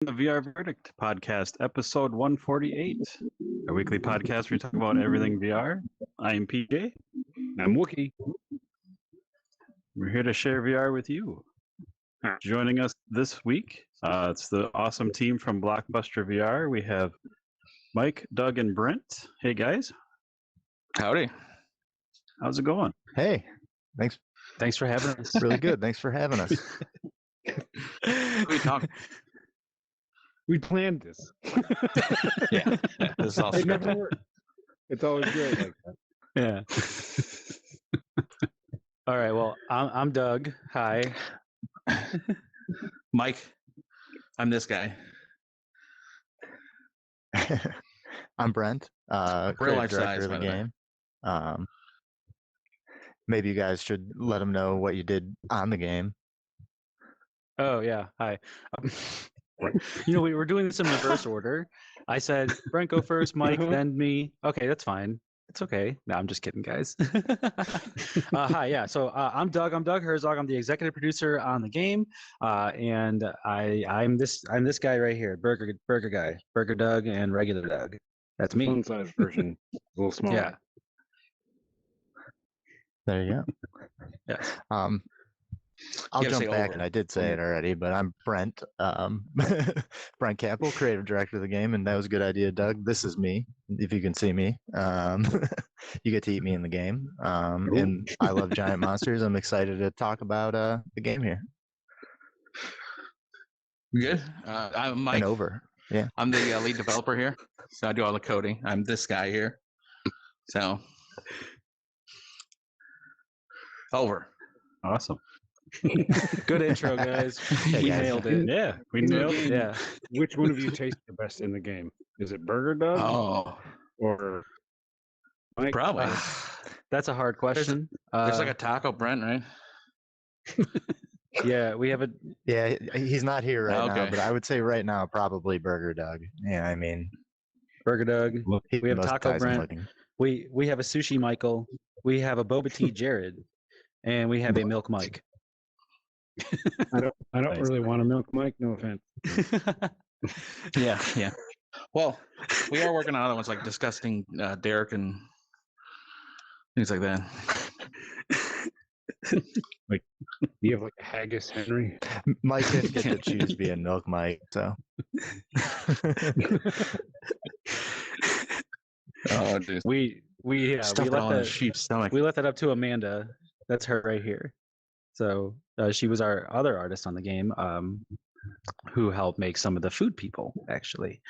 the VR Verdict podcast, episode 148, a weekly podcast where we talk about everything VR. I'm PJ. I'm Wookie. We're here to share VR with you. Joining us this week, it's the awesome team from Blockbuster VR. We have Mike, Doug, and Brent. Hey, guys. Howdy. How's it going? Hey, thanks. Thanks for having us. Really good. Thanks for having us. We talk. We planned this. Yeah, this is all It never scripted. works. It's always good like that. Yeah. All right. Well, I'm Doug. Hi. Mike, I'm this guy. I'm Brent, Real creative life director size, of the by the way. game. Maybe you guys should let them know what you did on the game. Oh, yeah. Hi. We were doing this in reverse order. I said, Brent, go first, Mike, then me. Okay, that's fine. It's okay. No, I'm just kidding, guys. Hi, yeah. So I'm Doug. I'm Doug Herzog. I'm the executive producer on the game, and I'm this guy right here, Burger Guy, Burger Doug, and Regular Doug. That's me. Fun size version. A little smaller. Yeah. There you go. Yes. I'll gotta say jump back, over. and I did say it already, but I'm Brent, Brent Capel, creative director of the game, and that was a good idea, Doug. This is me, if you can see me. You get to eat me in the game, and I love giant monsters. I'm excited to talk about the game here. Good. I'm Mike. And over. Yeah. I'm the lead developer here, so I do all the coding. I'm this guy here. So, over. Awesome. Good intro, guys. Hey, We guys. nailed it. Yeah, we In the nailed it. game, Yeah. Which one of you tastes the best in the game? Is it Burger Doug Oh, or Mike? probably. That's a hard question. There's like a taco Brent, right? Yeah, we have a Yeah, he's not here right now, Okay. but I would say right now probably Burger Doug. Yeah, I mean, Burger Doug. he's We have the most Taco enticing Brent. looking. We have a Sushi Michael. We have a Boba Tea Jared, and we have a Milk Mike. I don't Nice. really want a milk Mike. No offense. Yeah. Well, we are working on other ones like disgusting Derek and things like that. You have like a haggis Henry. Mike didn't get to choose being Milk Mike, so Oh, dude. we Stuff it all in a sheep's stomach. left that up to Amanda. That's her right here. So she was our other artist on the game, who helped make some of the food people actually.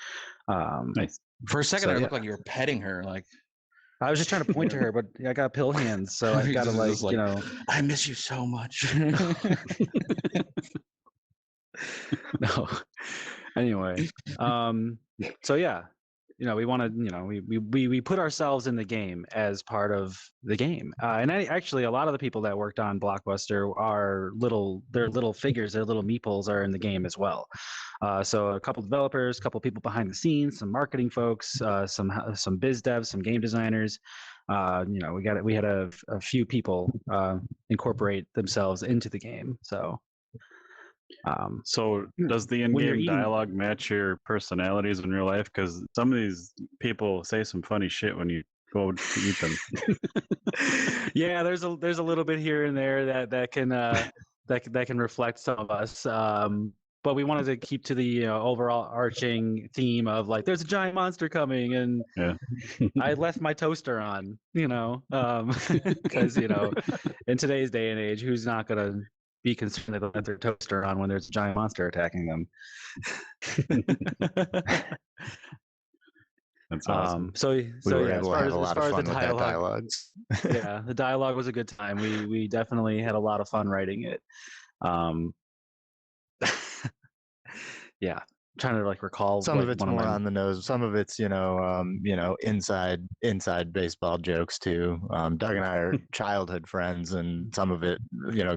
Nice. For a second, So, it yeah. looked like you were petting her. Like, I was just trying to point to her, but I got pill hands, so I got to Just like- I miss you so much. No. Anyway, so yeah, we want to, we put ourselves in the game as part of the game, and actually a lot of the people that worked on Blockbuster are they're little figures, their little meeples are in the game as well. So a couple developers, a couple people behind the scenes, some marketing folks, some biz devs, some game designers. We had a few people incorporate themselves into the game. So. So does the When you're in-game eating- dialogue match your personalities in real life? Because some of these people say some funny shit when you go to eat them. Yeah, there's a little bit here and there that can reflect some of us. But we wanted to keep to the overall arching theme of like, there's a giant monster coming, and Yeah. I left my toaster on, because in today's day and age, who's not gonna be concerned that they left their toaster on when there's a giant monster attacking them? That's awesome. So we were yeah, able to have a lot of as fun the with that dialogues. yeah, the dialogue was a good time. We definitely had a lot of fun writing it. Yeah, trying to recall Some of like, it's one more of my on the nose. Some of it's inside baseball jokes too. Doug and I are childhood friends, and some of it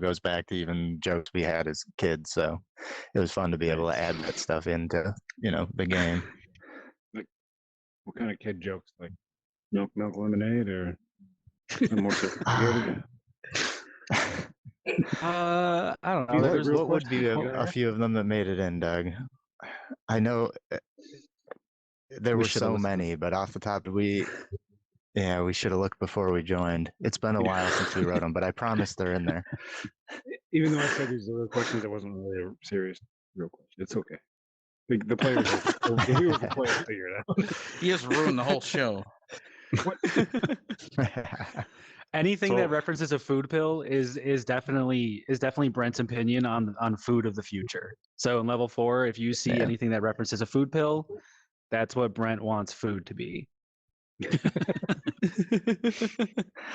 goes back to even jokes we had as kids. So it was fun to be able to add that stuff into the game. What kind of kid jokes? Like milk lemonade or some more sophisticated? I don't know. These are There's, real What would be questions. a few of them that made it in, Doug? I know there We were should have so listened. many, but off the top, we should have looked before we joined. It's been a while since we wrote them, but I promise they're in there. Even though I said these are questions, it wasn't really a serious, real question. It's okay. The players, the viewers will play it, figure it out. You just ruined the whole show. Anything that So- references a food pill is definitely Brent's opinion on food of the future. So in level 4, if you see Yeah. anything that references a food pill, that's what Brent wants food to be. Or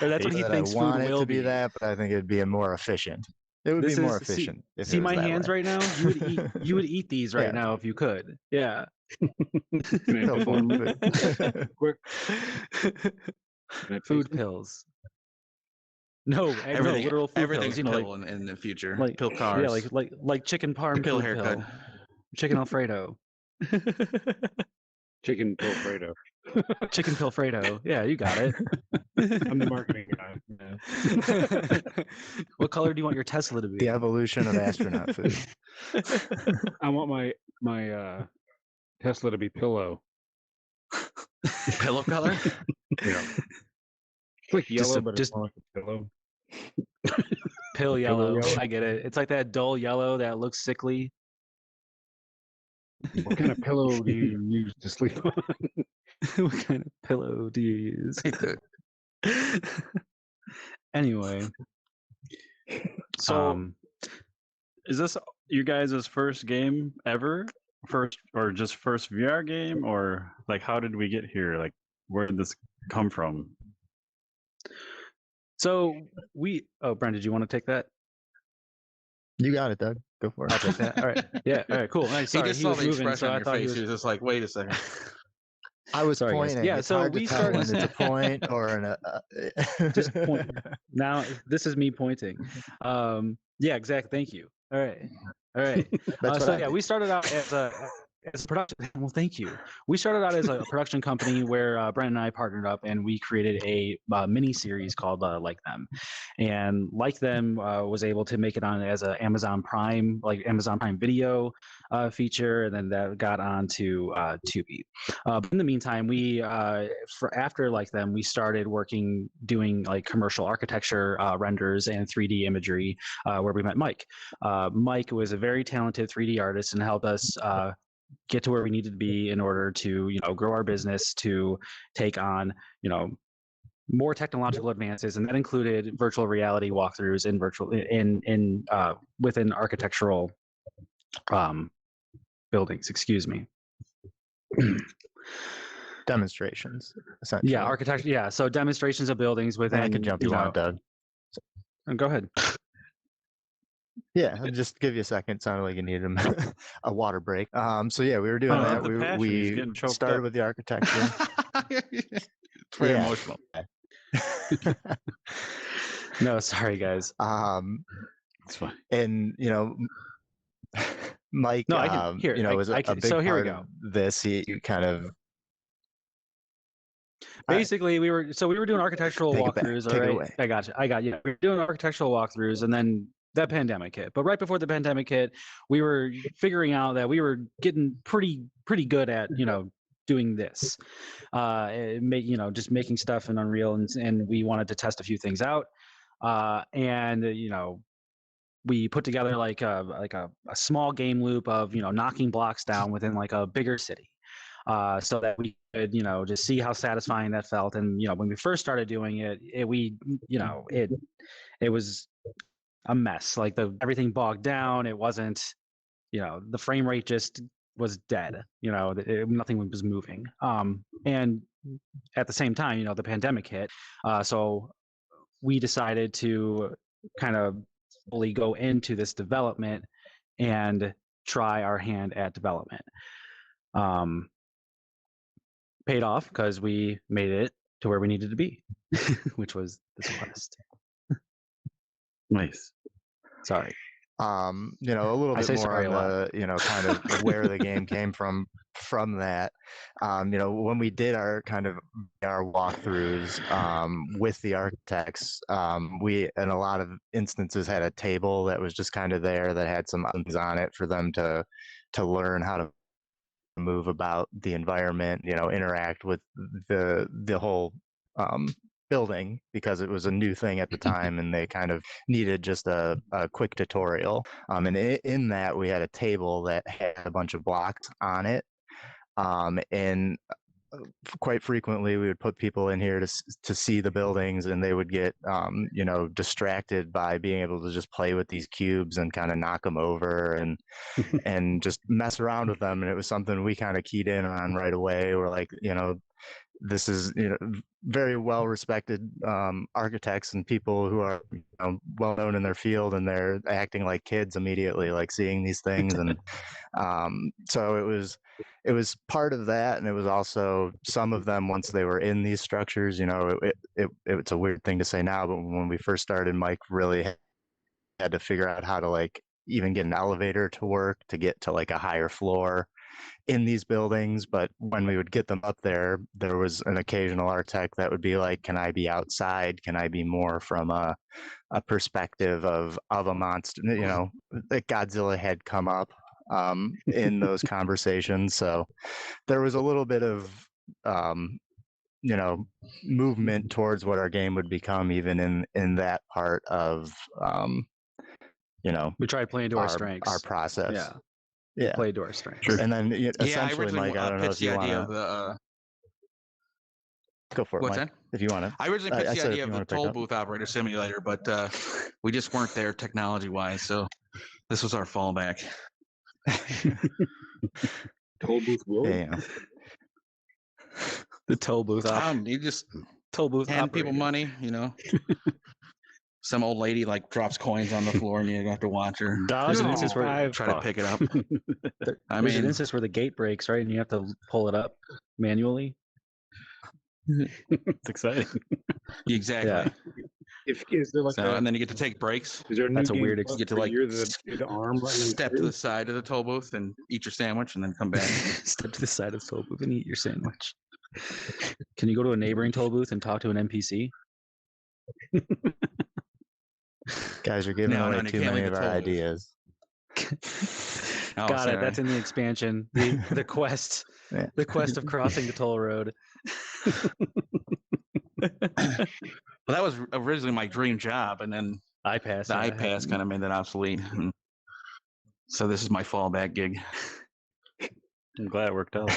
that's what he That thinks I food want it will to be that, but I think it'd be more efficient. It would This be more is- see- efficient. if See it was my that hands way. right now? You would eat these right Yeah. now if you could. Yeah. Pill form food. Quick. Can I Food taste them? pills. No, Everything, literal food everything's pills. You know, pill in the future. like Pill cars. Yeah, like chicken parm pill food haircut. pill, chicken Alfredo, Chicken Pilfredo. chicken Pilfredo. Yeah, you got it. I'm the marketing guy. Yeah. What color do you want your Tesla to be? The evolution of astronaut food. I want my Tesla to be pillow. Pillow color? Yeah. It's like Just yellow, a- but just- it's not like a pillow. Pill yellow. yellow. I get it. It's like that dull yellow that looks sickly. What kind of pillow do you use to sleep on? What kind of pillow do you use? Anyway, So is this you guys' first game ever? First or just first VR game? Or like how did we get here? Like where did this come from? so oh, Brent, did you want to take that? You got it, Doug. Go for it. I'll take that. All right. Yeah. All right. Cool. Nice. He Sorry, just saw was the moving, expression so on I your thought face. He was just like, wait a second. I was Sorry, guys. pointing. Yeah, It's so hard to we tell started- when it's a point or an. Just point. Now this is me pointing. Yeah. Exactly. Thank you. All right. All right. That's what So I yeah, did. we started out as a production. Well, thank you. We started out as a production company where Brent and I partnered up, and we created a mini series called Like Them, and Like Them was able to make it on as a Amazon Prime Video feature, and then that got onto Tubi. But in the meantime, we for after Like Them, we started doing like commercial architecture renders and 3D imagery, where we met Mike. Mike was a very talented 3D artist and helped us get to where we needed to be in order to grow our business, to take on more technological advances, and that included virtual reality walkthroughs within architectural buildings. Excuse me. Demonstrations, essentially. Yeah, architecture. Yeah, so demonstrations of buildings within. I can jump you on, Doug. Go ahead. Yeah, I'll just give you a second. Sounded like you needed a water break. So yeah, we were doing Oh, that. the passion, he's We getting choked started up. with the architecture. It's very Yeah. emotional. No, sorry, guys. It's fine. And Mike, No, I can- here, was a I can- big so here we part of this. He kind of Basically, we were doing architectural Take it back. walkthroughs. Take All it right, away. I got you. We were doing architectural walkthroughs, and then that pandemic hit. But right before the pandemic hit, we were figuring out that we were getting pretty good at doing this, just making stuff in Unreal, and we wanted to test a few things out, and we put together like a small game loop of knocking blocks down within like a bigger city. So that we could, just see how satisfying that felt. And when we first started doing it, it was a mess. Like everything bogged down. It wasn't, the frame rate just was dead. Nothing was moving. And at the same time, the pandemic hit. So we decided to kind of fully go into this development and try our hand at development. Paid off because we made it to where we needed to be, which was this quest. Nice. Sorry. a little I bit say more sorry on a the kind of where the game came from that. When we did our kind of our walkthroughs with the architects, we in a lot of instances had a table that was just kind of there that had some items on it for them to learn how to move about the environment, interact with the whole building, because it was a new thing at the time and they kind of needed just a quick tutorial. And in that, we had a table that had a bunch of blocks on it. And quite frequently we would put people in here to see the buildings, and they would get distracted by being able to just play with these cubes and kind of knock them over and just mess around with them. And it was something we kind of keyed in on right away. We're like, this is very well respected architects and people who are well known in their field, and they're acting like kids immediately, like seeing these things. And so it was part of that, and it was also some of them, once they were in these structures, it's a weird thing to say now, but when we first started, Mike really had to figure out how to like even get an elevator to work to get to like a higher floor in these buildings. But when we would get them up there, there was an occasional architect that would be like, can I be outside? Can I be more from a perspective of a monster? That Godzilla had come up in those conversations. So there was a little bit of movement towards what our game would become, even in that part of we tried playing to our strengths. Our process. Yeah. Play to our strengths. Sure. And then essentially, I originally Mike, I don't know if pitched you the idea want to of go for it, what's Mike, that? if you want to. I originally pitched the said idea if of you the wanna pick toll up. booth operator simulator, but we just weren't there technology-wise, so this was our fallback. Toll booth will. Yeah. The toll booth. You just Toll booth. hand people operator. money, Some old lady like drops coins on the floor, and you have to watch her. There's an instance where Try to pick it up. there's an instance where the gate breaks, right, and you have to pull it up manually. It's exciting. Exactly. Yeah. Is there like And then you get to take breaks. is there a new That's a game weird plus You get to where like you're the arm running step to through? the side of the toll booth and eat your sandwich, and then come back. Step to the side of the toll booth and eat your sandwich. Can you go to a neighboring toll booth and talk to an NPC? Guys, you're giving No, away you too can't many leave of the our toll booth. ideas. Oh, Got it. sorry. That's in the expansion. The quest. Yeah. The quest of crossing the toll road. Well, that was originally my dream job, and then I passed. the iPass kind of made that obsolete. And so this is my fallback gig. I'm glad it worked out.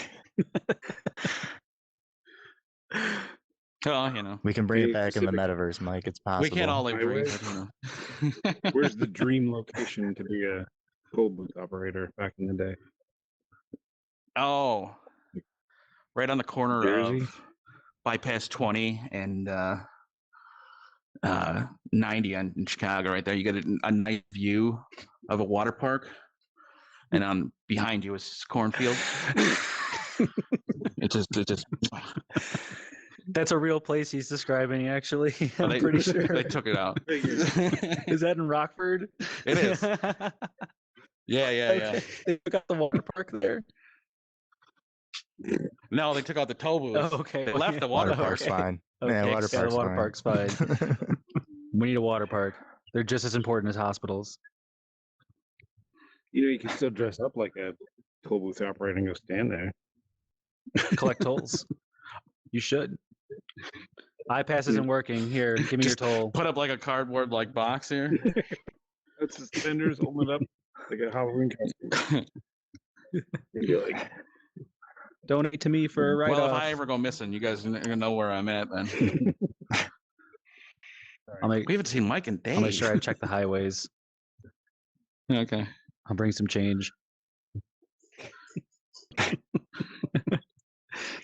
Well, We can bring Hey, it back in the Pacific- metaverse, Mike. It's possible. we can't all live Highway? dreams, but, Where's the dream location to be a toll booth operator back in the day? Oh, right on the corner Jersey? of bypass 20 and 90 in Chicago. Right there, you get a nice view of a water park, and on behind you is cornfield. It just. That's a real place he's describing, actually. I'm they, pretty sure. they took it out. Is that in Rockford? It is. Yeah. Okay. They took out the water park there. No, they took out the toll booth. Oh, okay. They left the Water water park's Okay. fine. Okay. Yeah, water Yeah, park's the water fine. park's fine. We need a water park. They're just as important as hospitals. You can still dress up like a toll booth operator and go stand there. Collect tolls. You should. iPass isn't working. Here, give me your toll. Put up like a cardboard like box here. That's suspenders, hold it up like a Halloween costume. You'd be like, Donate to me for a write-off. Well, if I ever go missing, you guys know where I'm at then. I'll make We haven't seen Mike in days. I'll make sure I check the highways. Okay. I'll bring some change.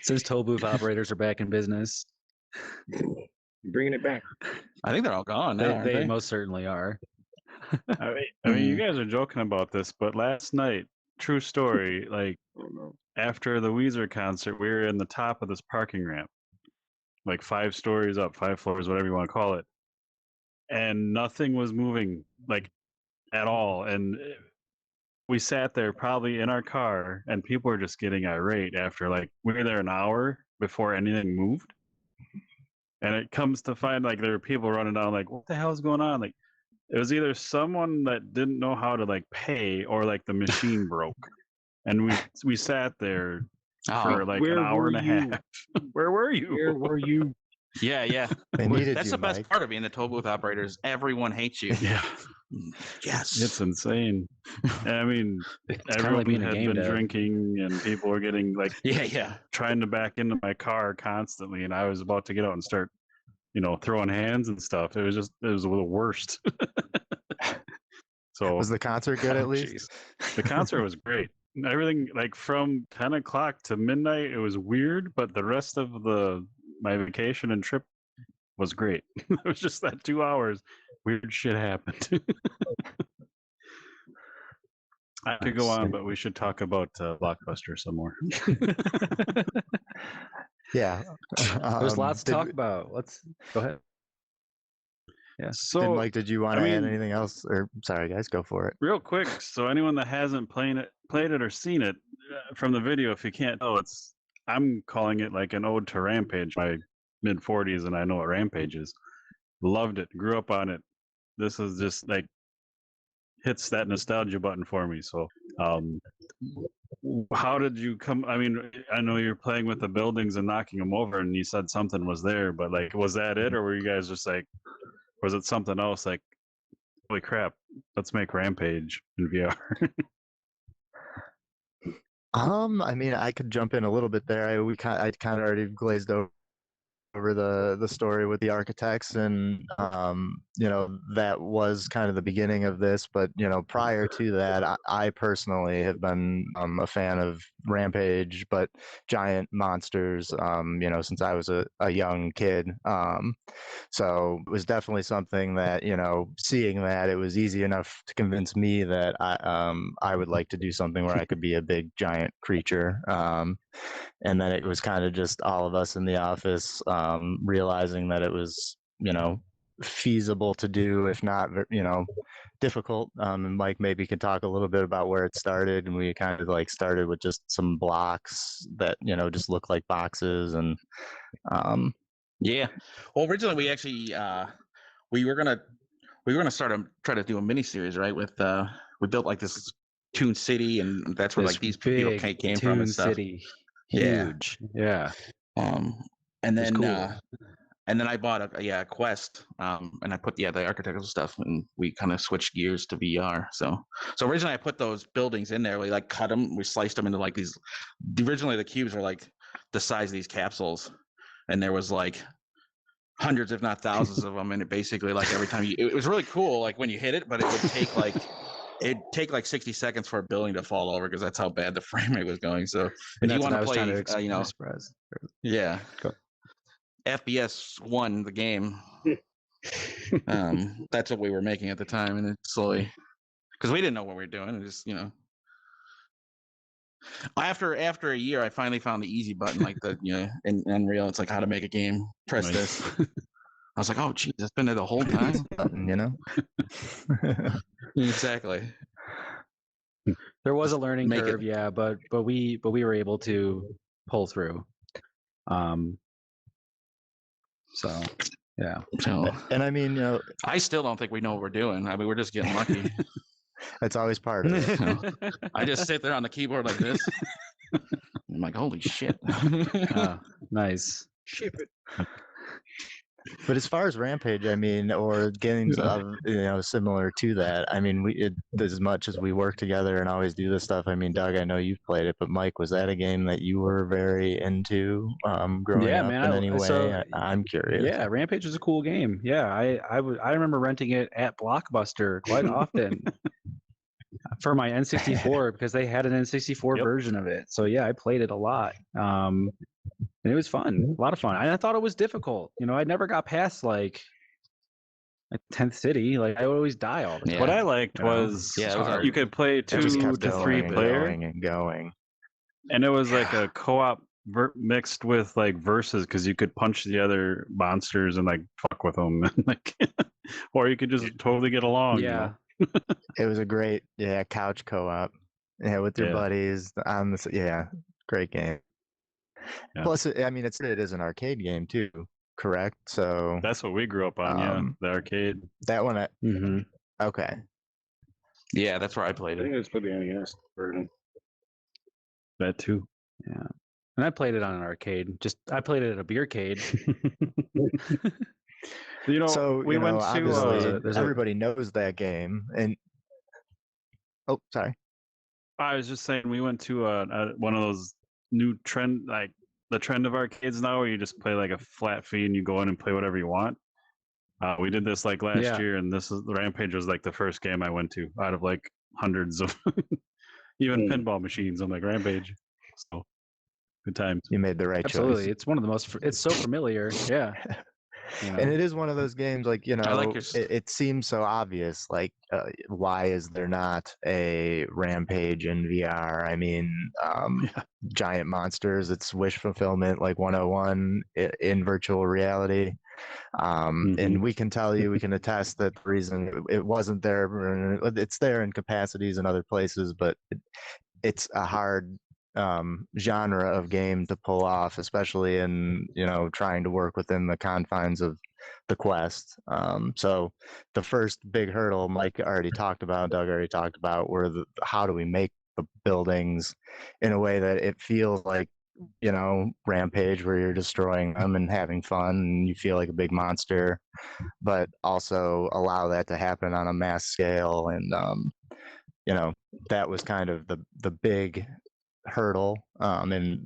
Since toll booth operators are back in business, you're bringing it back. I think they're all gone now. they aren't most certainly are. I mean, you guys are joking about this, but last night, true story, like Oh no. after the Weezer concert, we were in the top of this parking ramp, like 5 stories up, 5 floors, whatever you want to call it. And nothing was moving, like at all. And we sat there probably in our car, and people were just getting irate after, like, we were there an hour before anything moved. And it comes to find, like, there were people running down, like, what the hell is going on? Like, it was either someone that didn't know how to, like, pay, or like the machine broke. and we sat there Oh, for like an where hour were and a you? half. Where were you? Where were you? yeah, yeah. They needed That's you, the best Mike. part of being the toll booth operators. Everyone hates you. Yeah, Yes. it's insane. And I mean, It's kind of everyone like being a had game been dev. drinking, and people were getting like yeah. trying to back into my car constantly, and I was about to get out and start, throwing hands and stuff. It was the worst. So Was the concert good at Oh, least? jeez. the concert was great. Everything like from 10 o'clock to midnight, it was weird, but the rest of my vacation and trip was great. It was just that 2 hours, weird shit happened. I could go Nice. on, but we should talk about Blockbuster some more. Yeah. There's lots to did, talk about. Let's go ahead. Yeah. So, Mike, did you want I to add mean- anything else? Or sorry, guys, go for it. real quick, so anyone that hasn't played it or seen it from the video, if you can't tell, I'm calling it like an ode to Rampage. My mid 40s, and I know what Rampage is. Loved it, grew up on it. This is just like hits that nostalgia button for me. So, how did you come? I mean, I know you're playing with the buildings and knocking them over, and you said something was there, but like, was that it, or were you guys just like, was it something else? Like, holy crap, let's make Rampage in VR. I mean, I could jump in a little bit there. I kind of already glazed over the story with the architects, and that was kind of the beginning of this. But prior to that, I personally have been a fan of Rampage, but giant monsters, since I was a young kid. So it was definitely something that, seeing that, it was easy enough to convince me that I would like to do something where I could be a big giant creature. And then it was kind of just all of us in the office realizing that it was, feasible to do, if not, difficult. And Mike maybe could talk a little bit about where it started. And we kind of like started with just some blocks that, just look like boxes. And Yeah. Well, originally we actually we were gonna try to do a mini series, right? With we built like this Toon City, and that's where This like these people big came from and Toon stuff. City. Yeah. Huge. Yeah. And It's then cool. and then I bought a Quest, and I put the architectural stuff, and we kind of switched gears to VR. So originally I put those buildings in there. We like cut them, we sliced them into like these. Originally the cubes were like the size of these capsules, and there was like hundreds, if not thousands, of them. And it basically like every time it was really cool, like when you hit it, but it would take like. It'd take like 60 seconds for a building to fall over because that's how bad the frame rate was going. So if you want to play, express. yeah, Go. FPS 1, the game. That's what we were making at the time, and it slowly, because we didn't know what we were doing. It just after a year, I finally found the easy button, like the in Unreal. It's like how to make a game. Press this. I was like, oh, geez, that's been there the whole time. button, Exactly. There was a learning Make it. curve, yeah, but we were able to pull through. So yeah. So And I mean, I still don't think we know what we're doing. I mean, we're just getting lucky. that's always part of it. I just sit there on the keyboard like this. I'm like, holy shit. Nice. Ship it. But as far as Rampage, I mean, or games of similar to that, I mean, as much as we work together and always do this stuff. I mean, Doug, I know you've played it, but Mike, was that a game that you were very into growing up in any way? So, I'm curious. Yeah, Rampage is a cool game. Yeah, I remember renting it at Blockbuster quite often for my N64 because they had an N64 version of it. So yeah, I played it a lot. And it was fun, a lot of fun. And I thought it was difficult. I never got past like 10th city. Like I would always die all the time. What I liked was Yeah, it was hard. you could play It just 2 kept to 3 going and player, going and going. and it was like a co-op mixed with like versus, because you could punch the other monsters and like fuck with them, and like, or you could just totally get along. Yeah. It was a great, couch co-op. Yeah, with your Yeah. buddies on the, great game. Yeah. Plus, I mean, it is an arcade game too, correct? So That's what we grew up on. The arcade. that one, Mm-hmm. okay. Yeah, that's where I played I think it. it's for the NES version. That too. Yeah. And I played it on an arcade. I played it at a beercade. You know, So we went to obviously there's a- everybody knows that game, and oh, sorry. I was just saying we went to one of those new trend, like the trend of arcades now, where you just play like a flat fee and you go in and play whatever you want. We did this like last Yeah. year, and the Rampage was like the first game I went to out of like hundreds of even pinball machines. I'm like Rampage, so good times. You made the right Absolutely. choice. It's one of the most, it's so familiar. Yeah. You know? And it is one of those games, like, I like it seems so obvious. Like, why is there not a Rampage in VR? I mean, giant monsters, it's wish fulfillment, like 101 in virtual reality. And we can tell you, we can attest that the reason it wasn't there, it's there in capacities in other places, but it's a hard genre of game to pull off, especially in trying to work within the confines of the Quest. So the first big hurdle Mike already talked about, Doug already talked about, were how do we make the buildings in a way that it feels like Rampage, where you're destroying them and having fun and you feel like a big monster, but also allow that to happen on a mass scale. And that was kind of the big hurdle, and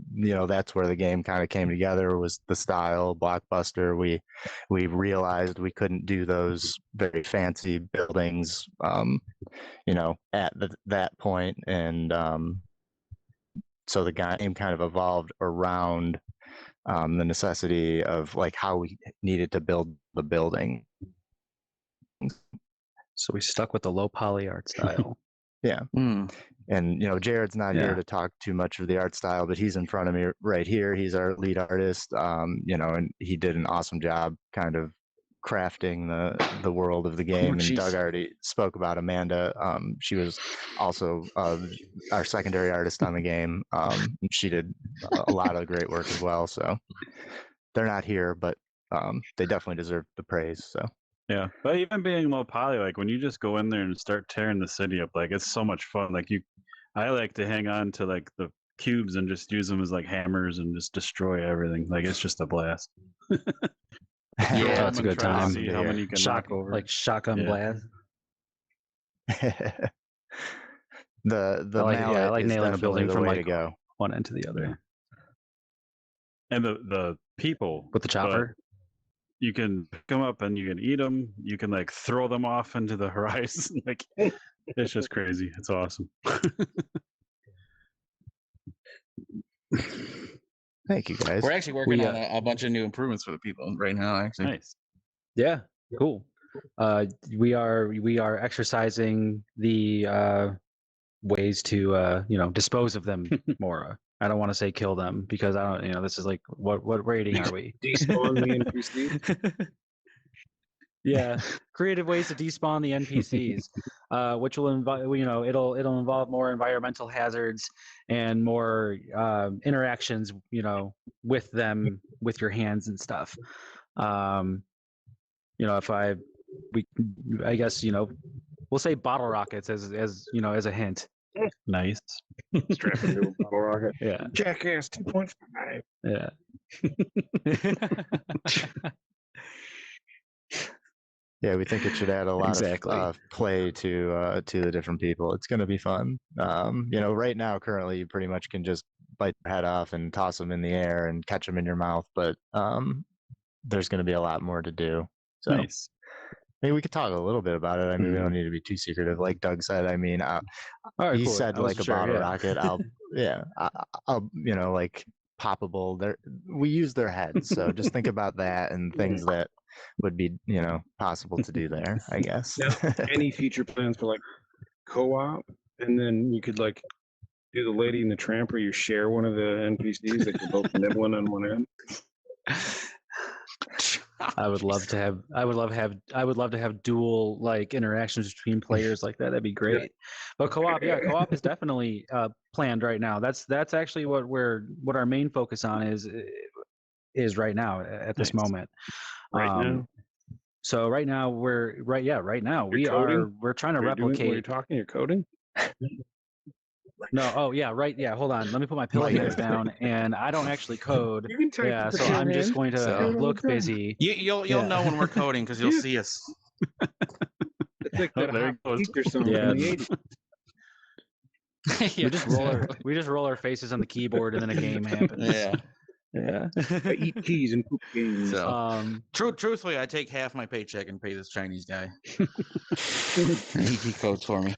that's where the game kind of came together, was the style blockbuster. We realized we couldn't do those very fancy buildings at that point, and so the game kind of evolved around the necessity of like how we needed to build the building. So we stuck with the low poly art style. Yeah. And Jared's not here Yeah. to talk too much of the art style, but he's in front of me right here. He's our lead artist, and he did an awesome job kind of crafting the world of the game. And Doug already spoke about Amanda. She was also our secondary artist on the game. She did a lot of great work as well. So they're not here, but they definitely deserve the praise. So. Yeah, but even being low poly, like when you just go in there and start tearing the city up, like it's so much fun. Like I like to hang on to like the cubes and just use them as like hammers and just destroy everything. Like it's just a blast. Yeah, that's a good time. See how many you can knock over. Like shotgun blast. the I like is nailing a building the from way like to go. one end to the other. And the people With the chopper. You can pick them up and you can eat them. You can like throw them off into the horizon. Like it's just crazy. It's awesome. Thank you, guys. We're actually working on a bunch of new improvements for the people right now. Actually, Nice. Yeah, cool. We are exercising the ways to dispose of them more. I don't want to say kill them, because I don't, this is like, what rating are we? Despawn the NPC. Yeah, creative ways to despawn the NPCs, which will involve, it'll involve more environmental hazards and more interactions, with them, with your hands and stuff. I guess, we'll say bottle rockets as a hint. Nice. Strap into a bottle rocket. Yeah. Jackass 2.5. Yeah. Yeah, we think it should add a lot of play to the different people. It's going to be fun. Right now, currently, you pretty much can just bite their head off and toss them in the air and catch them in your mouth. But there's going to be a lot more to do. So Nice. maybe we could talk a little bit about it. I mean, we don't need to be too secretive, like Doug said. I mean, he said like a bottle rocket. I'll like poppable. We use their heads, so just think about that and things that would be possible to do there, I guess. Now, any future plans for like co-op, and then you could like do the Lady and the Tramp, where you share one of the NPCs that you're both nibbling on one end. I would love to have dual like interactions between players like that. That'd be great. But co-op is definitely planned right now. That's actually what our main focus on is right now at this moment. Now. So right now we're trying to You're coding? we're trying to While replicate. you're talking, you're coding. No. Oh, yeah. Right. Yeah. Hold on. Let me put my pillowcase down. And I don't actually code. You can type Yeah. with So your I'm just hand. going to So- look busy. You'll Yeah. know when we're coding because you'll Yeah. see us. It's like Oh, that there hot it goes. teacher song Yeah. from the 80s. We just roll our faces on the keyboard, and then a game happens. Yeah. Yeah. I eat cheese and poop games. So truthfully, I take half my paycheck and pay this Chinese guy. he codes for me.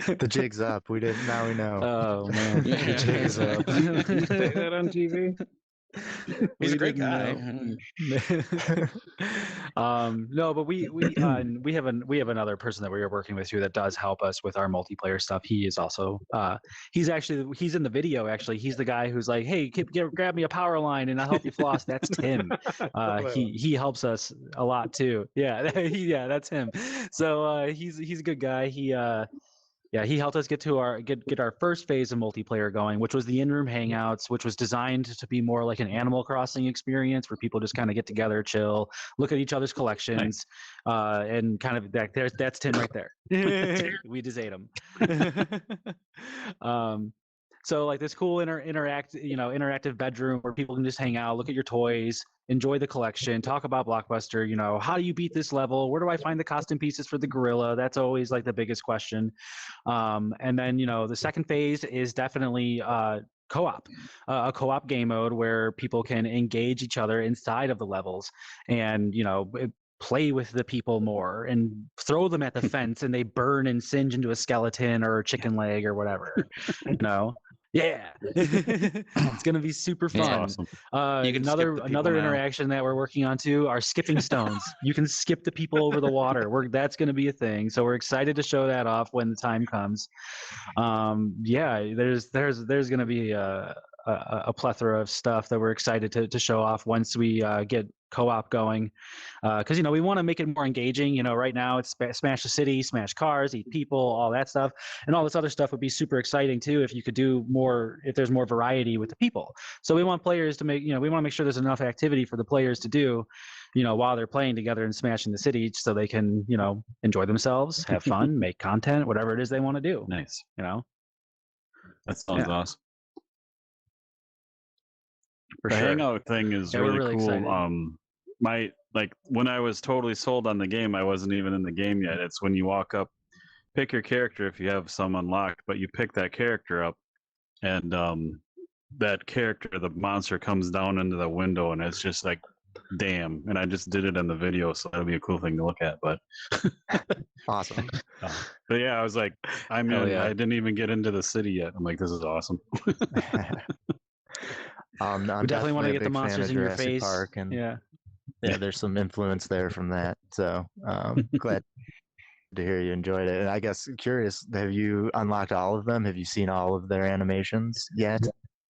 The jig's up. Now we know. Oh man, Yeah. the jig is up. You say that on TV? He's We a great didn't guy. No, but we have another person that we are working with here that does help us with our multiplayer stuff. He is also he's in the video. Actually, he's the guy who's like, hey, grab me a power line and I'll help you floss. That's Tim. He helps us a lot too. Yeah, that's him. So he's a good guy. He helped us get our first phase of multiplayer going, which was the in-room hangouts, which was designed to be more like an Animal Crossing experience where people just kind of get together, chill, look at each other's collections, and kind of that's Tim right there. We just ate him. So like this cool interactive bedroom where people can just hang out, look at your toys, enjoy the collection, talk about Blockbuster. How do you beat this level? Where do I find the costume pieces for the gorilla? That's always like the biggest question. And then the second phase is definitely co-op, a co-op game mode where people can engage each other inside of the levels, and play with the people more and throw them at the fence and they burn and singe into a skeleton or a chicken leg or whatever. Yeah. It's gonna be super Yeah. fun. Awesome. You can skip the people Another now. interaction that we're working on too are skipping stones. You can skip the people over the water. That's gonna be a thing. So we're excited to show that off when the time comes. There's gonna be a plethora of stuff that we're excited to show off once we get co-op going, because we want to make it more engaging. Right now it's smash the city, smash cars, eat people, all that stuff, and all this other stuff would be super exciting too if you could do more, if there's more variety with the people. So we want players to make we want to make sure there's enough activity for the players to do while they're playing together and smashing the city, so they can enjoy themselves, have fun, make content, whatever it is they want to do. Nice. That sounds awesome. For The sure. hangout thing is Yeah, we're really really cool. excited. When I was totally sold on the game, I wasn't even in the game yet. It's when you walk up, pick your character if you have some unlocked, but you pick that character up, and that character, the monster, comes down into the window, and it's just like, damn. And I just did it in the video, so that'll be a cool thing to look at. But Awesome. but yeah, I was like, I'm Hell in. yeah. I didn't even get into the city yet. I'm like, this is awesome. I'm We definitely want to a get the big fan monsters of in your Jurassic face. Park, and Yeah. there's some influence there from that. So glad to hear you enjoyed it. And I guess curious, have you unlocked all of them? Have you seen all of their animations yet?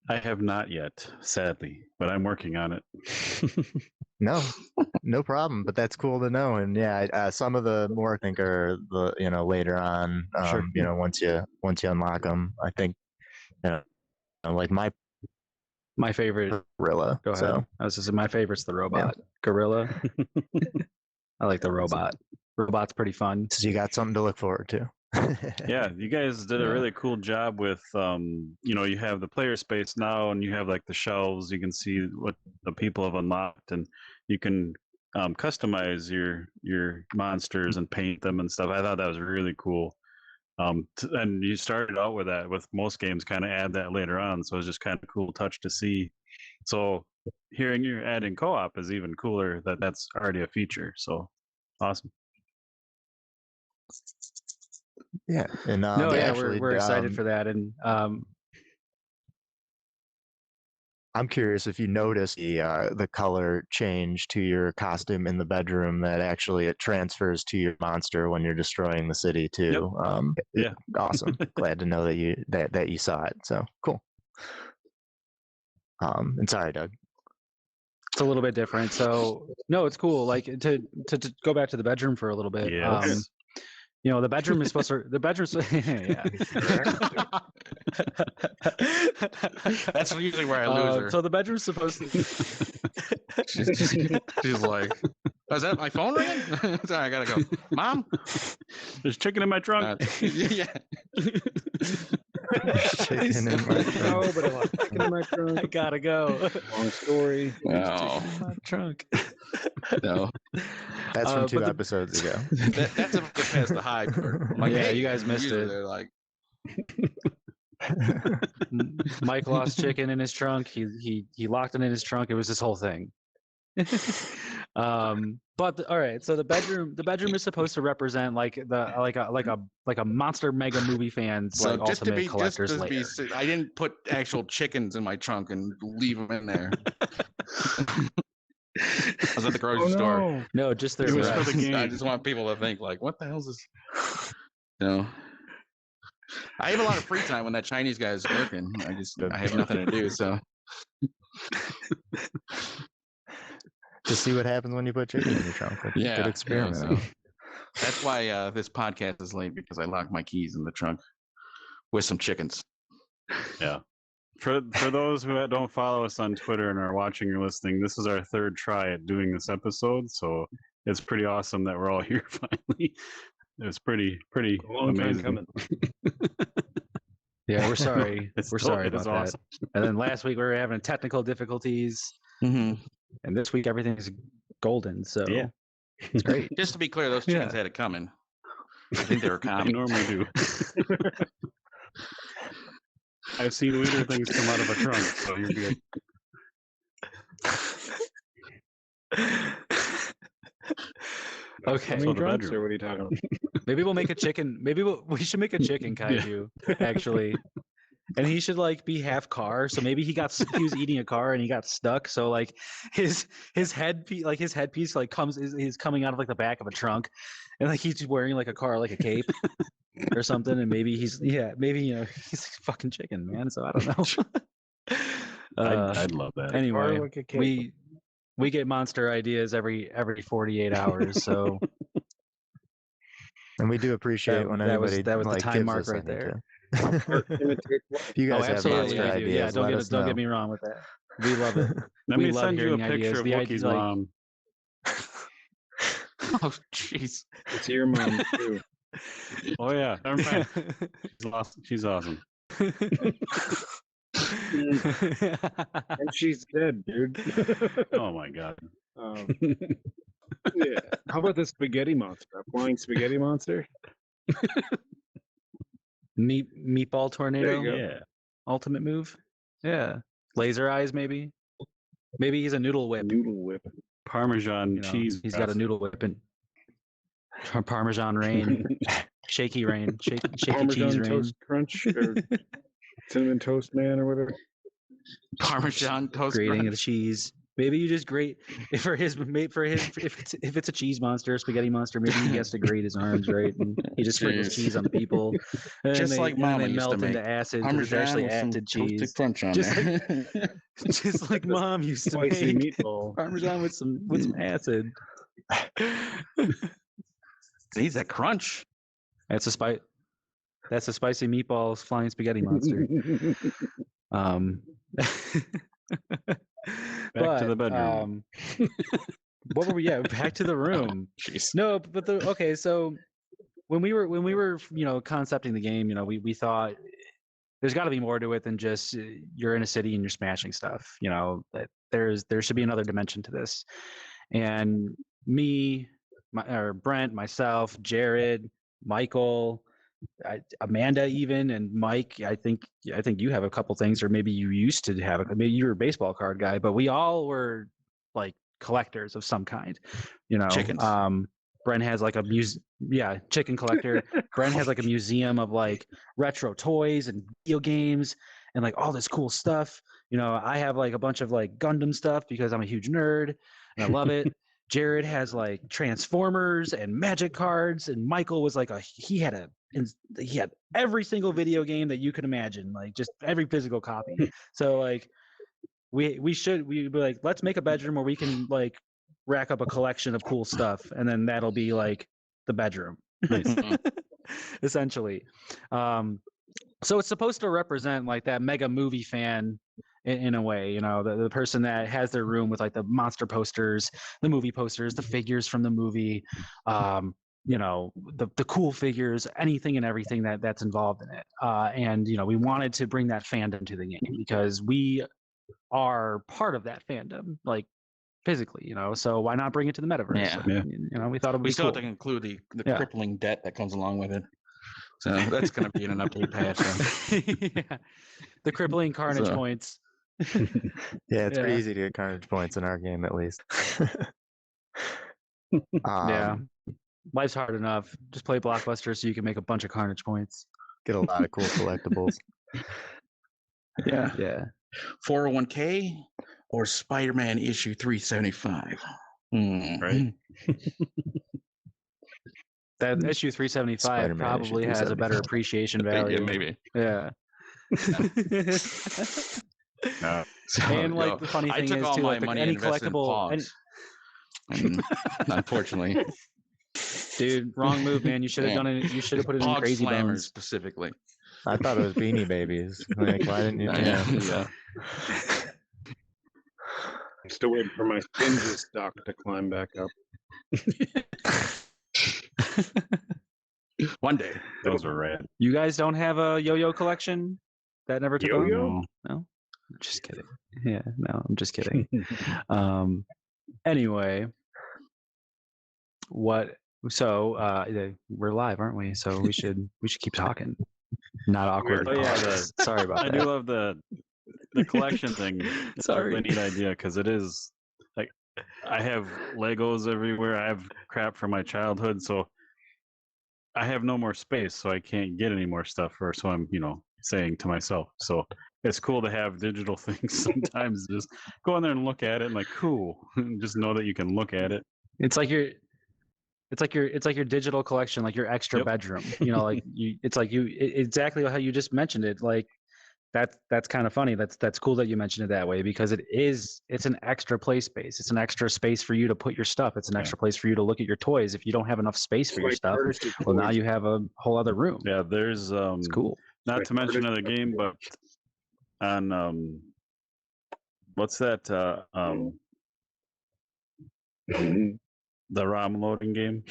I have not yet, sadly, but I'm working on it. No problem. But that's cool to know. And yeah, some of the more I think are the later on. Sure. Once you unlock them, I think like my My favorite. gorilla. Go ahead. So I was just saying, my favorite's the robot. Gorilla. I like the robot. Robot's pretty fun. so you got something to look forward to. Yeah, you guys did a Yeah. really cool job with you have the player space now, and you have like the shelves. You can see what the people have unlocked, and you can customize your monsters and paint them and stuff. I thought that was really cool. And you started out with that. With most games, kind of add that later on, so it's just kind of cool touch to see. So hearing you're adding co-op is even cooler. That's already a feature. So awesome. Yeah. And No, yeah, actually, we're excited for that, and I'm curious if you notice the color change to your costume in the bedroom, that actually it transfers to your monster when you're destroying the city too. Yeah. Awesome. Glad to know that you saw it. So cool. And sorry, Doug. it's a little bit different. So no, it's cool. Like to go back to the bedroom for a little bit. Yes. The bedroom is supposed to. The bedroom's. Yeah. That's usually where I lose her. So the bedroom's supposed to. She's like, "Oh, is that my phone ringing?" Sorry, I gotta go. Mom, There's chicken in my trunk. yeah. Chicken in my trunk. No, but I lost chicken in my trunk. I gotta go. Long story. No, My trunk. no. That's from 2 but the- episodes ago. That's if I get past the high part. I'm like, Yeah, hey, you guys missed usually it. They're like, Mike lost chicken in his trunk. He locked it in his trunk. It was this whole thing. All right, so the bedroom is supposed to represent like a monster mega movie fans so like just to ultimate be collector's to be, lair. I didn't put actual chickens in my trunk and leave them in there. I was at the grocery store. No. No, just their It was breasts. for the game. I just want people to think like, what the hell is this? No. I have a lot of free time when that Chinese guy is working. I have nothing to do, so To see what happens when you put chicken in your trunk. Like, yeah. good experiment. so that's why this podcast is late, because I locked my keys in the trunk with some chickens. Yeah. For those who don't follow us on Twitter and are watching or listening, this is our third try at doing this episode, so it's pretty awesome that we're all here finally. It's pretty A long time amazing. coming. Yeah, we're sorry. It's We're still- sorry it is about that. awesome. And then last week we were having technical difficulties, Mm-hmm. and this week everything's golden. So Yeah. it's great. Just to be clear, those chickens had it coming. I think they were I common. normally do. I've seen weirder things come out of a trunk, so you're good. Okay. How So many the drunks, bedroom. or what are you talking about? Maybe we'll make a chicken. We should make a chicken kaiju actually, and he should like be half car. So maybe he was eating a car and he got stuck. So like his headpiece like comes is coming out of like the back of a trunk, and like he's wearing like a car like a cape or something. And maybe he's he's a fucking chicken, man. So I don't know. I'd love that. Anyway, Or like a cake. we get monster ideas every 48 hours. So. And we do appreciate when that was anybody the like time gives mark us right any there. tip. Imitate what? If you guys have absolutely, monster we do. ideas, Yeah, let us don't know. get me wrong with that. We love it. Let we me love send you a hearing picture ideas. of The idea, Wookiee's like- mom. Oh, jeez. It's your mom too. Oh yeah, never mind. She's awesome. And she's dead, dude. Oh my god. Yeah. How about the spaghetti monster? A flying spaghetti monster? Meatball tornado. There you go. Yeah. Ultimate move. Yeah. Laser eyes, maybe. Maybe he's a noodle whip. Noodle whip. Parmesan you know, cheese. He's got a breath. noodle whip and Parmesan rain, shaky rain, shaky cheese Parmesan rain. toast crunch or cinnamon toast man or whatever. Parmesan toast Grating crunch. of the cheese. Maybe you just grate if it's a cheese monster, a spaghetti monster. Maybe he has to grate his arms, right? And he just sprinkles Jeez. cheese on people, and Just like and Mama they used to melt into make. acid. 'Cause it's actually with some acid toasted cheese, crunch on Just there. just like Mom used to Spicy make meatball. Parmesan with some acid. Needs that crunch. That's a spicy meatballs flying spaghetti monster. Back to the bedroom. What were we? Yeah, back to the room. Jeez. No, but okay. So when we were concepting the game, we thought there's got to be more to it than just you're in a city and you're smashing stuff. That there should be another dimension to this. And Brent, myself, Jared, Michael, Amanda, even, and Mike. I think you have a couple things, or maybe you used to have it. Maybe you were a baseball card guy, but we all were like collectors of some kind. Chickens. Brent has like chicken collector. Brent has like a museum of like retro toys and video games and like all this cool stuff. I have like a bunch of like Gundam stuff because I'm a huge nerd and I love it. Jared has like Transformers and Magic cards, and Michael was like he had every single video game that you could imagine, like just every physical copy. So like we'd be like, let's make a bedroom where we can like rack up a collection of cool stuff, and then that'll be like the bedroom. Essentially. So it's supposed to represent like that mega movie fan in a way, the person that has their room with like the monster posters, the movie posters, the figures from the movie, the cool figures, anything and everything that's involved in it. And we wanted to bring that fandom to the game because we are part of that fandom, like physically, so why not bring it to the metaverse? Yeah. We thought it would We be still cool. have to include the Yeah. crippling debt that comes along with it. So that's going to be in an update patch. So. Yeah. The crippling carnage So- points. Yeah, it's pretty Yeah. easy to get carnage points in our game, at least. Yeah. Life's hard enough. Just play Blockbuster so you can make a bunch of carnage points. Get a lot of cool collectibles. Yeah. Yeah. 401k or Spider-Man issue 375. Right. That issue 375 Spider-Man probably issue has a better 375. appreciation Yeah, value. maybe. Yeah. So, And like the funny I thing took is all too, my like money any and invested in collectible, Pogs. And unfortunately, dude, wrong move, man. You should have Yeah. done it. You should have put it in Pog Crazy Slammers Bones. specifically. I thought it was Beanie Babies. Like, why didn't you? Yeah. I'm still waiting for my Stingy stock to climb back up. One day. Those are rad. You guys don't have a yo-yo collection that never took off? Yo-yo? No, just kidding. Yeah, no, I'm just kidding. Anyway, what? So we're live, aren't we? So we should keep talking. Not awkward. Oh, yeah, Sorry about I that. do love the collection thing. It's a Sorry. really neat idea because it is like I have Legos everywhere. I have crap from my childhood, so I have no more space, so I can't get any more stuff. Or so I'm, saying to myself. So it's cool to have digital things sometimes. Just go in there and look at it, and like, cool. Just know that you can look at it. It's like your digital collection, like your extra Yep. bedroom. Exactly how you just mentioned it. Like that's kind of funny. That's cool that you mentioned it that way because it's an extra play space. It's an extra space for you to put your stuff. It's an extra place for you to look at your toys. If you don't have enough space for your Like stuff, artistic well, now toys. you have a whole other room. Yeah, there's It's cool. not Like to mention artist- another game, but on what's that Mhm. the ROM loading game?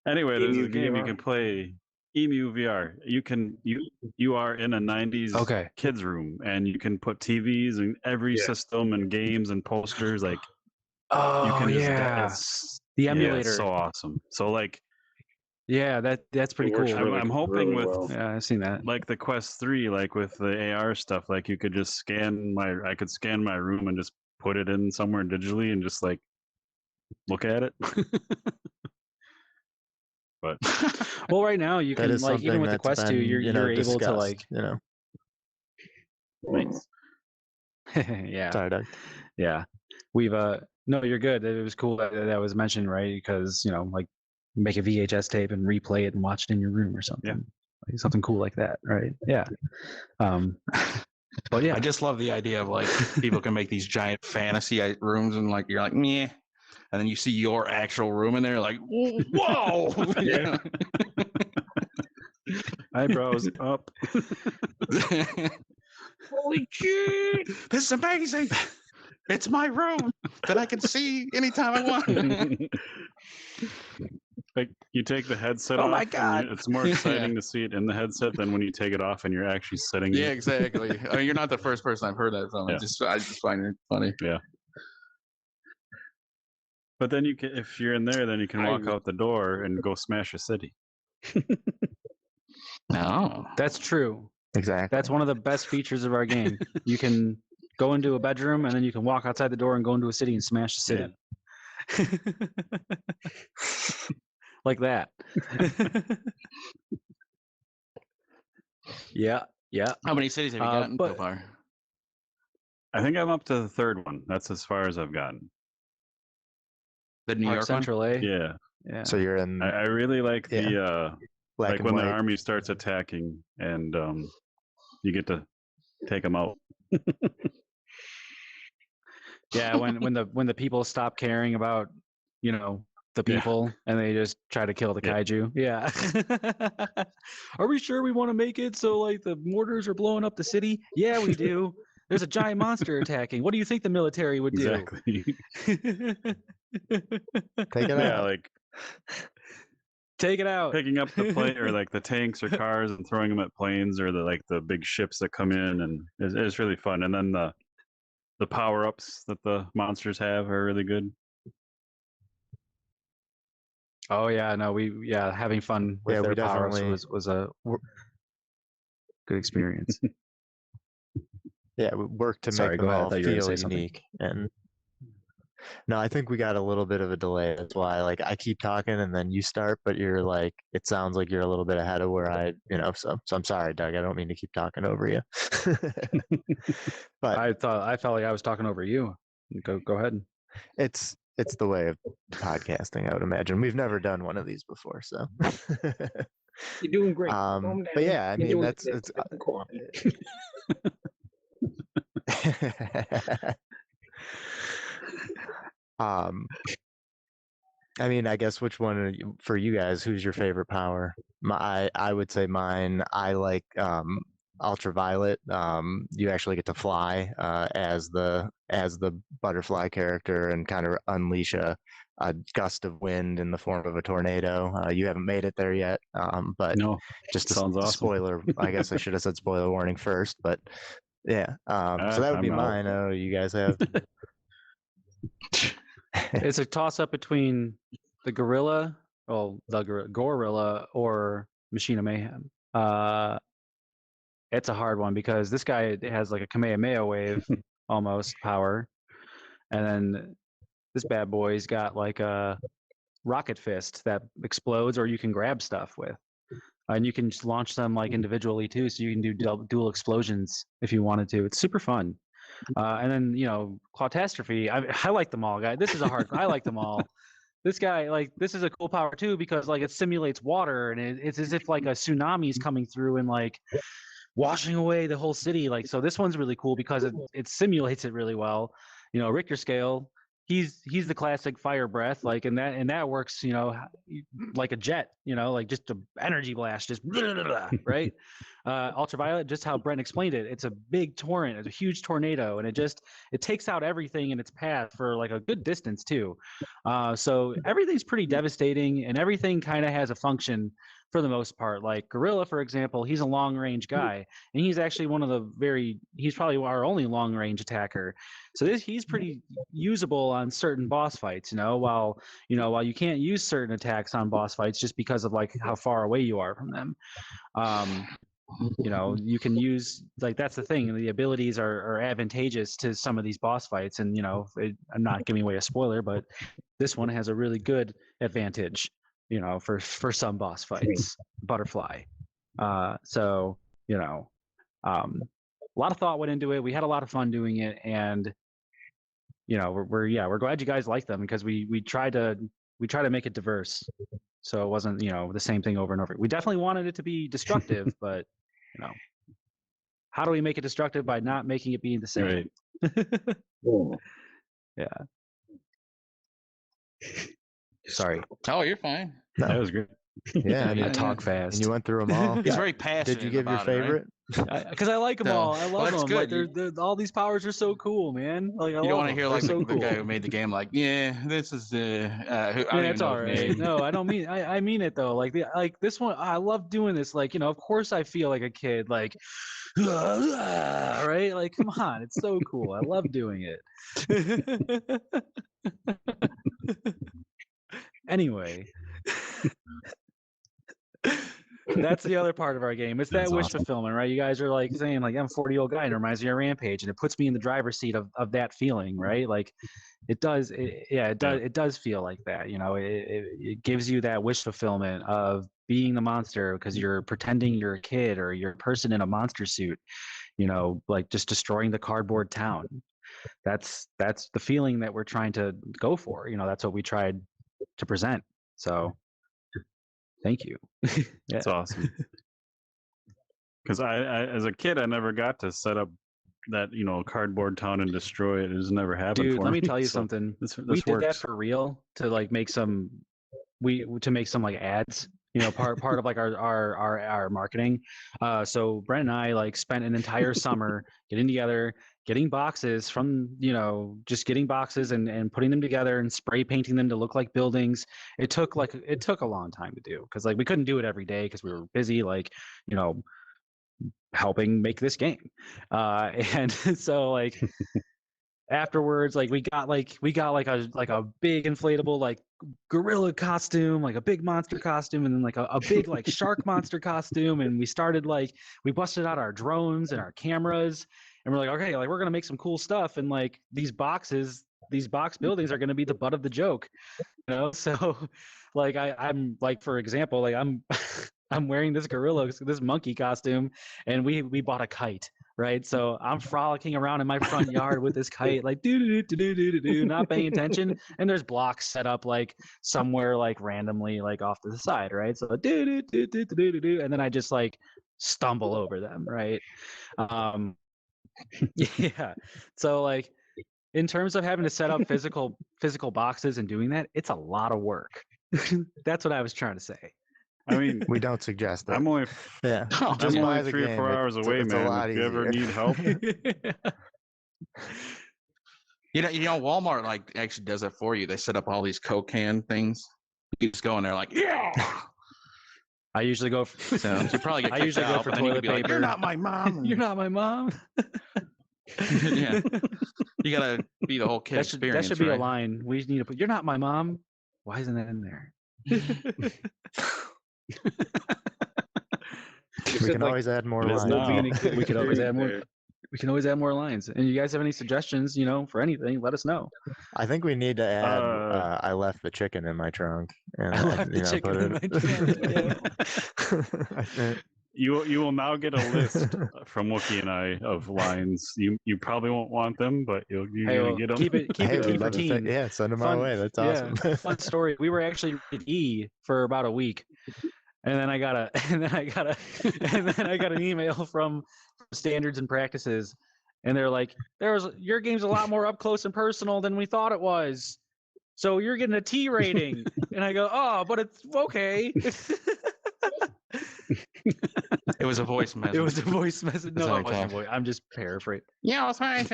Anyway, there's Emu a game you VR. can play, Emu VR. You are in a 90s Okay. kids room, and you can put TVs and every Yeah. system and games and posters. Like Oh you can just yeah, it's, the yeah, it's emulator. so awesome. So like Yeah, that's pretty It works cool. really- I'm hoping really with well. Yeah, I've seen that. like the Quest 3, like with the AR stuff, like you could just I could scan my room and just put it in somewhere digitally and just like look at it. But Well, right now you That can is like something even with the that's Quest 2, been, you're able to discussed, like nice. yeah. Sorry, Doug. Yeah. We've no, you're good. It was cool that was mentioned, right? Because, like make a VHS tape and replay it and watch it in your room or something. Like something cool like that, right? Yeah. But yeah. I just love the idea of like people can make these giant fantasy rooms and like you're like, meh. And then you see your actual room in there, like, whoa! Yeah. Eyebrows up. Holy shit! This is amazing! It's my room that I can see anytime I want. Like you take the headset Oh off. my and God. it's more exciting to see it in the headset than when you take it off and you're actually sitting. Yeah, exactly. I mean, you're not the first person I've heard that from. Yeah. I just find it funny. But then you can, if you're in there, then you can walk out the door and go smash a city. No. That's true. Exactly. That's one of the best features of our game. You can go into a bedroom and then you can walk outside the door and go into a city and smash the city. Like that. Yeah. How many cities have you gotten so but- far? I think I'm up to the third one. That's as far as I've gotten. The New Park York one? Central, eh? Yeah, Yeah. So you're in I really like Yeah. the black like and when white. the army starts attacking and you get to take them out. Yeah, when the people stop caring about, the Yeah. people and they just try to kill the Yeah. kaiju. Yeah. Are we sure we want to make it so like the mortars are blowing up the city? Yeah, we do. There's a giant monster attacking. What do you think the military would do? Exactly. Take it Yeah, out. like Take it out. picking up the plane or like the tanks or cars and throwing them at planes or the big ships that come in, and it's really fun. And then the power ups that the monsters have are really good. Oh yeah, no, having fun with Yeah, we their powers definitely- was a good experience. Yeah, we work to Sorry, make go them ahead. I all thought you were gonna feel say something. unique. And no, I think we got a little bit of a delay. That's why, like, I keep talking and then you start, but you're like, it sounds like you're a little bit ahead of where I, so I'm sorry, Doug. I don't mean to keep talking over you. But I felt like I was talking over you. Go ahead. it's the way of podcasting, I would imagine. We've never done one of these before, so. You're doing great. But yeah, I mean, it's I mean, I guess which one for you guys? Who's your favorite power? I would say mine. I like ultraviolet. You actually get to fly as the butterfly character and kind of unleash a gust of wind in the form of a tornado. You haven't made it there yet, but No, just a sounds awesome. spoiler. I guess I should have said spoiler warning first, but yeah. So that would be I'm out. mine. Oh, you guys have. It's a toss up between the gorilla, gorilla, or Machine of Mayhem. It's a hard one because this guy has like a Kamehameha wave almost power, and then this bad boy's got like a rocket fist that explodes, or you can grab stuff with, and you can just launch them like individually too. So you can do dual explosions if you wanted to. It's super fun. And then Clawtastrophe. I like them all, guys. This is a hard. I like them all. This guy, like, this is a cool power too because like it simulates water, and it's as if like a tsunami is coming through and like washing away the whole city. Like, so this one's really cool because it simulates it really well. Richter scale. He's the classic fire breath, like, and that works, like a jet, like just an energy blast, just right. Ultraviolet, just how Brent explained it, it's a big torrent, it's a huge tornado, and it takes out everything in its path for like a good distance too. So everything's pretty devastating, and everything kind of has a function for the most part. Like Gorilla, for example, he's a long range guy, and he's actually he's probably our only long range attacker. So he's pretty usable on certain boss fights, while you can't use certain attacks on boss fights just because of like how far away you are from them. You can use, like, that's the thing, the abilities are advantageous to some of these boss fights, and I'm not giving away a spoiler, but this one has a really good advantage for some boss fights. Butterfly. So a lot of thought went into it. We had a lot of fun doing it, and we're glad you guys like them because we try to make it diverse, so it wasn't the same thing over and over. We definitely wanted it to be destructive, but how do we make it destructive by not making it be the same? Right. Yeah. Sorry. Oh, you're fine. No. That was great. Yeah, I mean, I talk fast. and you went through them all. He's very passionate. Did you give your about it, right? favorite? Because I like them No. all. I Well, love that's them. good. Like they're all these powers are so cool, man. Like I You don't love want to them. hear They're like so the cool. guy who made the game, like, yeah, this is Yeah, even it's know all his right. name. No, I don't mean. I mean it though. Like this one, I love doing this. Like of course I feel like a kid. Like, right? Like, come on, it's so cool. I love doing it. Anyway. That's the other part of our game. It's that wish fulfillment, right? You guys are like saying, like, I'm a 40-year-old guy, and it reminds me of Rampage, and it puts me in the driver's seat of that feeling, right? Like, it does. It does feel like that. It gives you that wish fulfillment of being the monster because you're pretending you're a kid or you're a person in a monster suit. Like just destroying the cardboard town. That's the feeling that we're trying to go for. That's what we tried to present. So. Thank you. That's awesome. Because I, as a kid, I never got to set up that cardboard town and destroy it. It just never happened. Dude, for let me me. tell you So something. This We did that works. for real to like make some like ads. Part of like our marketing. So Brent and I like spent an entire summer getting together, getting boxes from, just getting boxes and putting them together and spray painting them to look like buildings. It took a long time to do because like we couldn't do it every day because we were busy, like, helping make this game. And so like afterwards, like we got like a big inflatable like gorilla costume, like a big monster costume, and then like a big like shark monster costume. And we started like we busted out our drones and our cameras, and we're like, okay, like we're gonna make some cool stuff, and like these box buildings are gonna be the butt of the joke, So like I'm like, for example, like I'm I'm wearing this monkey costume, and we bought a kite. Right, so I'm frolicking around in my front yard with this kite, like do, not paying attention, and there's blocks set up like somewhere like randomly like off to the side, right? So do, and then I just like stumble over them, right? Yeah. So like in terms of having to set up physical boxes and doing that, it's a lot of work. That's what I was trying to say. I mean, We don't suggest that. I'm only Yeah, I'm just buy only the 3 or game. 4 hours away, It's a man. lot If you ever easier. need help, Walmart like actually does that for you. They set up all these Coke can things. You just go in there like, yeah. I usually go. So you probably get. I usually go out, for but then you toilet could be like, paper. You're not my mom. You're not my mom. Yeah, you gotta be the whole kid That experience. should be right? a line. We need to put. You're not my mom. Why isn't that in there? We can always add more It is lines. now. We could always add more. We can always add more lines. And you guys have any suggestions, for anything? Let us know. I think we need to add. I left the chicken in my trunk. And I left the chicken in my trunk. you will now get a list from Wookie and I of lines. You probably won't want them, but you're gonna get them. Keep it Hey, clean we'd for love to team. yeah, send them my way. That's awesome. Fun story. We were actually at E for about a week, and then I got an email from Standards and Practices, and they're like, your game's a lot more up close and personal than we thought it was, so you're getting a T rating. And I go, oh, but it's okay. It was a voice message. It was a voice message. No, Sorry, it wasn't a Tom. voice. I'm just paraphrasing. Yeah, it's fine.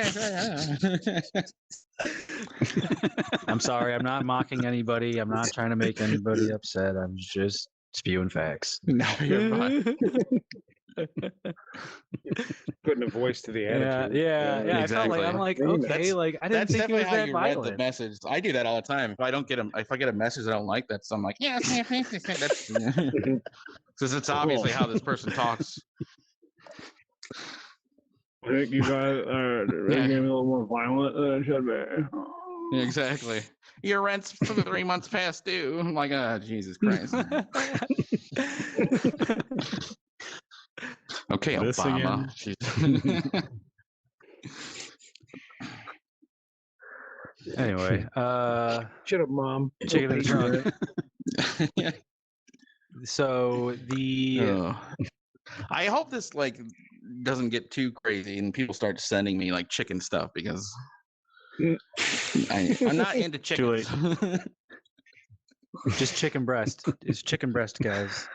I'm sorry. I'm not mocking anybody. I'm not trying to make anybody upset. I'm just spewing facts. No, you're fine. Putting a voice to the Yeah, attitude. yeah. Exactly. I'm like, That's- okay, like I didn't That's think it definitely was how that you read the violent. message. I do that all the time. If I get a message I don't like, that's I'm like, yeah, that's because it's obviously how this person talks. I think you guys are getting a little more violent than it should be. Yeah, exactly. Your rent's for the 3 months past due. I'm like, Jesus Christ. Okay, This Obama. Anyway, Shut up, Mom. chicken in the trunk. So the I hope this doesn't get too crazy and people start sending me chicken stuff because I'm not into chickens. just chicken breast. It's chicken breast, guys.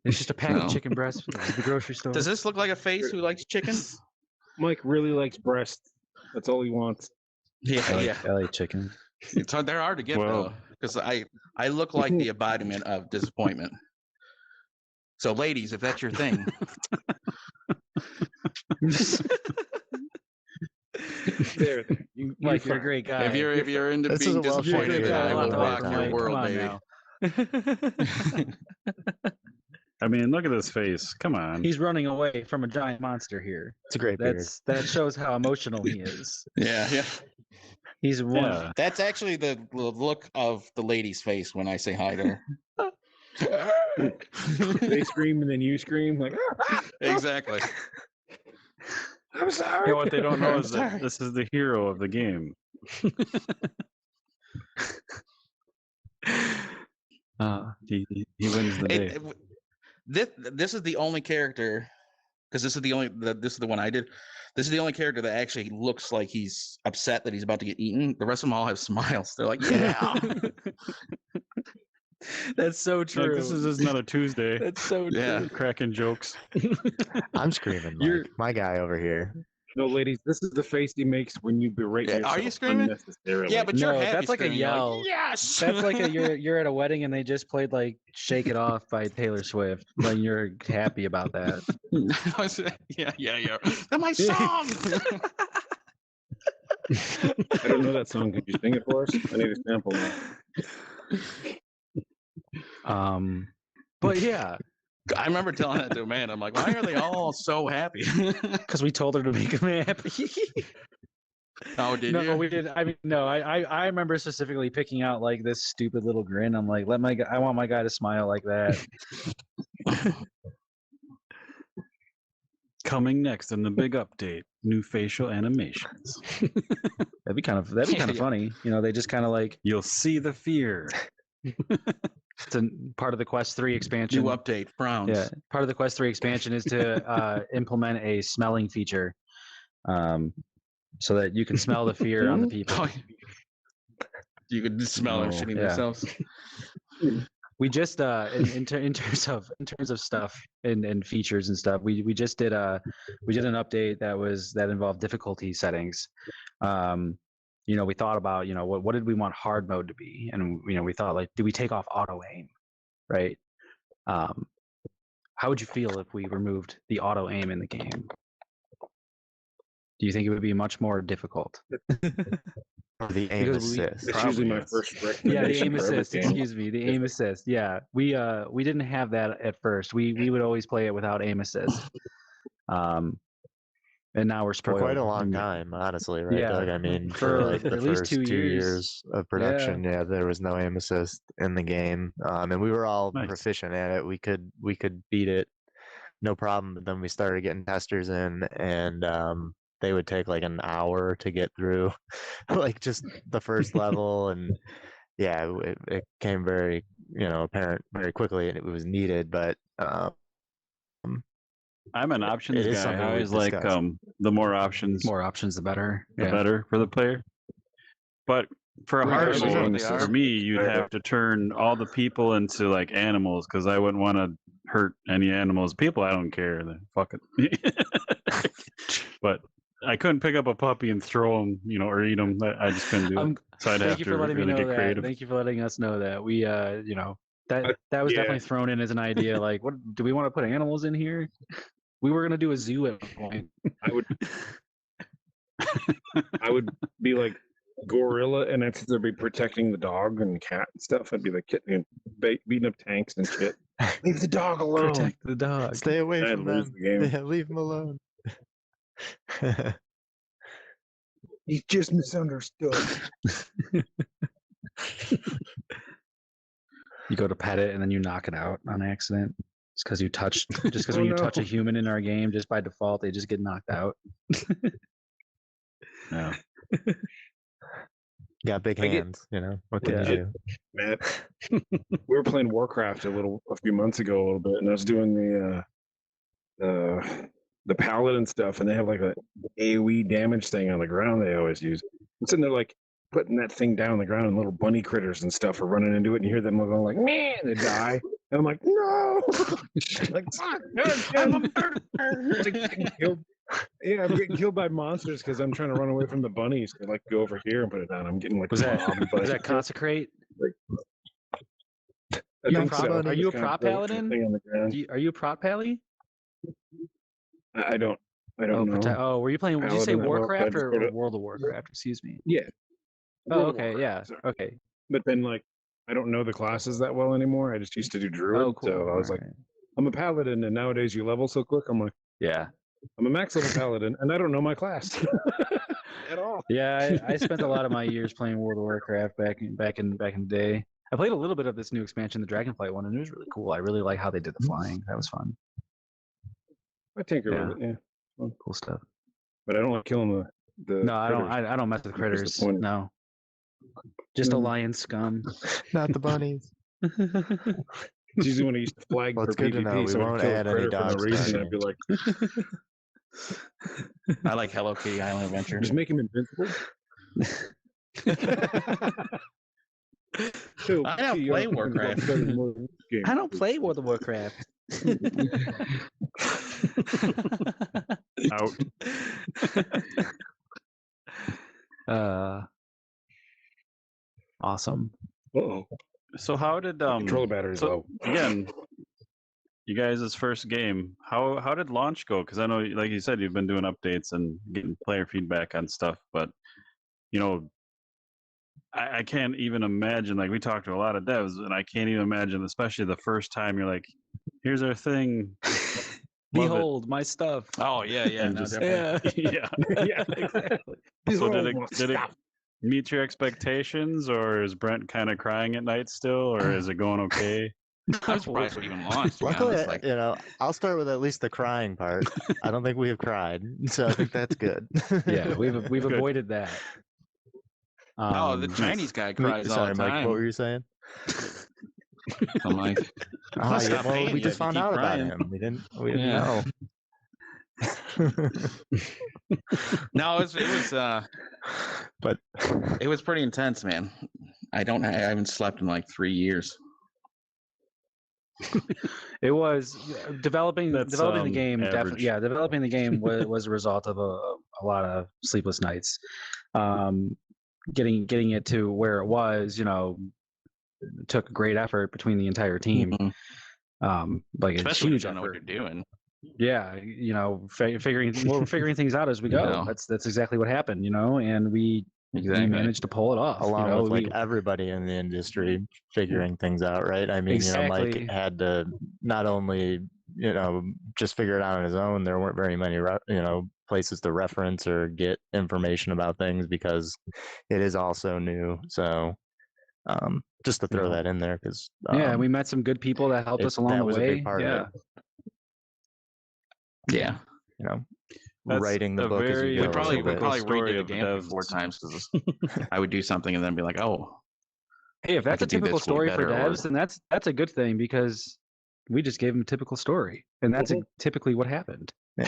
It's just a pack of chicken breast at the grocery store. Does this look like a face who likes chicken? Mike really likes breast. That's all he wants. Yeah, I like chicken. It's hard. They're hard to get Well- though, because I look like the embodiment of disappointment. So, ladies, if that's your thing, There. Mike, you're a great guy. if you're into This is being a well-shared disappointed, guy. I will Well rock done, your Mike. world, Come on baby. now. I mean, look at this face. Come on. He's running away from a giant monster here. It's a great beard. That shows how emotional he is. Yeah. He's one. Yeah. That's actually the look of the lady's face when I say hi to her. They scream and then you scream like, Exactly. I'm sorry. Yeah, what they don't know is Sorry. that this is the hero of the game. He wins the day. This is the only character, because this is the one I did. This is the only character that actually looks like he's upset that he's about to get eaten. The rest of them all have smiles. They're like, yeah. That's so true. This is another Tuesday. That's so true. Yeah. Cracking jokes. I'm screaming. You're- My guy over here. No, ladies, this is the face he makes when you berate Yeah, yourself are you screaming? unnecessarily. Yeah, but you're No, happy. that's like a screaming. You're yell. yes. That's like you're at a wedding and they just played like "Shake It Off" by Taylor Swift. Like you're happy about that. yeah. That's my song. I don't know that song. Could you sing it for us? I need a sample now. But yeah, I remember telling that to Amanda. I'm like, why are they all so happy? because we told her to make him happy. Oh, did no, you? we did. I mean, no, I remember specifically picking out like this stupid little grin. I'm like, I want my guy to smile like that. Coming next in the big update, new facial animations. That'd be kind of funny. You know, they just kind of like You'll see the fear. it's a part of the Quest 3 expansion. New update. Frowns. Yeah, part of the Quest 3 expansion is to implement a smelling feature, so that you can smell the fear on the people. You could just smell them shitting Yeah. themselves. We just in terms of stuff and features and stuff, we just did an update that involved difficulty settings. You know, we thought about, you know, what did we want hard mode to be, and you know, we thought like, do we take off auto aim, right? How would you feel if we removed the auto aim in the game? Do you think it would be much more difficult? Or the aim Because assist. It's usually my yes. first Yeah, the recommendation. aim for every assist. game. Excuse me, the aim assist. Yeah, we didn't have that at first. We would always play it without aim assist. And now we're For spoiled. quite a long time, honestly, right, Yeah, Doug? I mean, for for like the at least first 2 2 years. years of production, yeah, there was no aim assist in the game, and we were all Nice. proficient at it. We could beat it, no problem. But then we started getting testers in, and they would take like an hour to get through, like just the first level, and yeah, it came very apparent very quickly, and it was needed, but. I'm an options It is guy. something I we've always like discussed. the more options, More options, the better. the Yeah. better for the player. But for a Yeah, hard I certainly mode, are. for me, you'd have to turn all the people into like animals because I wouldn't want to hurt any animals. People, I don't care. Then fuck it. But I couldn't pick up a puppy and throw him, or eat him. I just couldn't do it. So I'd Thank have you to for letting me really know get that. creative. Thank you for letting us know that. We that was yeah. definitely thrown in as an idea. Like, what do we want to put animals in here? We were gonna do a zoo at one point. I would be like gorilla, and I'd be protecting the dog and cat and stuff. I'd be like beating up tanks and shit. Leave the dog alone. Protect the dog. Stay away I'd from lose them. the game. Yeah, leave them alone. He's just misunderstood. You go to pet it and then you knock it out on accident. Just because when Oh, you touch a no. human in our game, just by default, they just get knocked out. Yeah. Got big I get- hands, what can Yeah. you do? Matt, we were playing Warcraft a few months ago a little bit, and I was doing the paladin stuff, and they have like a AoE damage thing on the ground they always use. I'm sitting there like putting that thing down on the ground, and little bunny critters and stuff are running into it, and you hear them going like, man, they die. And I'm like, no, like, fuck, no, I'm a murderer. Getting killed. Yeah, I'm getting killed by monsters because I'm trying to run away from the bunnies to like go over here and put it down. I'm getting like Was that mobbed by- was that consecrate? I you a think prop- so. are you a Just kinda prop throw the paladin? thing on the ground. Are you a prop pally? I don't know. Were you playing? Did you say Paladin, well, Warcraft I just or go to- World of Warcraft? Excuse me. Yeah. Oh, World of okay, yeah, Warcraft, sorry. okay. But then like I don't know the classes that well anymore. I just used to do druid. Oh, cool. So I was like, Alright. I'm a paladin, and nowadays you level so quick. I'm like, Yeah, I'm a max level paladin, and I don't know my class at all. yeah. I spent a lot of my years playing World of Warcraft back in the day. I played a little bit of this new expansion, the Dragonflight one, and it was really cool. I really like how they did the flying. That was fun. I tinker Yeah. with it, yeah. Cool stuff. But I don't like killing the No, I don't. critters. I don't mess with That's critters. disappointing. No, just Mm. alliance scum. Not the bunnies. It's usually when I used to flag Well, for it's good to PvP, know. We so I'd won't kill a add any critter for no dogs to reason. our I'd be like, I like Hello Kitty Island Adventure. just make him invincible. So, I don't see, play I'm Warcraft. better than most games. I don't play World of Warcraft. Out. Awesome. Uh-oh. So how did Controller battery's so low. again, you guys' first game, how did launch go? Because I know, like you said, you've been doing updates and getting player feedback on stuff, but you know, I can't even imagine. Like we talked to a lot of devs, and I can't even imagine, especially the first time you're like, "Here's our thing." Love it. Behold my stuff. Oh yeah, yeah, And no, just- definitely. Yeah. Yeah. Yeah. Exactly. So did Behold my it stuff. meet your expectations, or is Brent kind of crying at night still, or is it going okay? I'm surprised we even launched. To be Luckily, honest, like, I'll start with at least the crying part. I don't think we have cried, so I think that's good. Yeah, we've Good. avoided that. oh, the Um, Chinese guy cries all Sorry, the Mike. time. What were you saying? I'm like, Ah, Must yeah, stop well, paying we you just if you found keep out about crying. him. We didn't Yeah. know. no, it was But it was pretty intense, man. I haven't slept in like 3 years. it was developing That's, the game. average. Definitely, yeah, developing the game was a result of a lot of sleepless nights. Getting it to where it was, took great effort between the entire team. Mhm. Like a Especially when you huge don't know what effort. you're doing. Yeah, we're figuring things out as we go. No. That's exactly what happened, and we Exactly. managed to pull it off. along with like we, everybody in the industry figuring things out, right? I mean, Exactly. Mike had to not only, just figure it out on his own. There weren't very many, places to reference or get information about things because it is also new. So, just to throw Yeah. that in there, because yeah, we met some good people that helped us along that the was way. a big part yeah. of it. Yeah. That's Writing the a book as very, you We go. probably a little bit. story redid the of game devs. 4 times because I would do something and then be like, oh, Hey, if I that's a could do typical this way story for better, or- devs, then that's a good thing because we just gave them a typical story, and that's typically what happened. Yeah.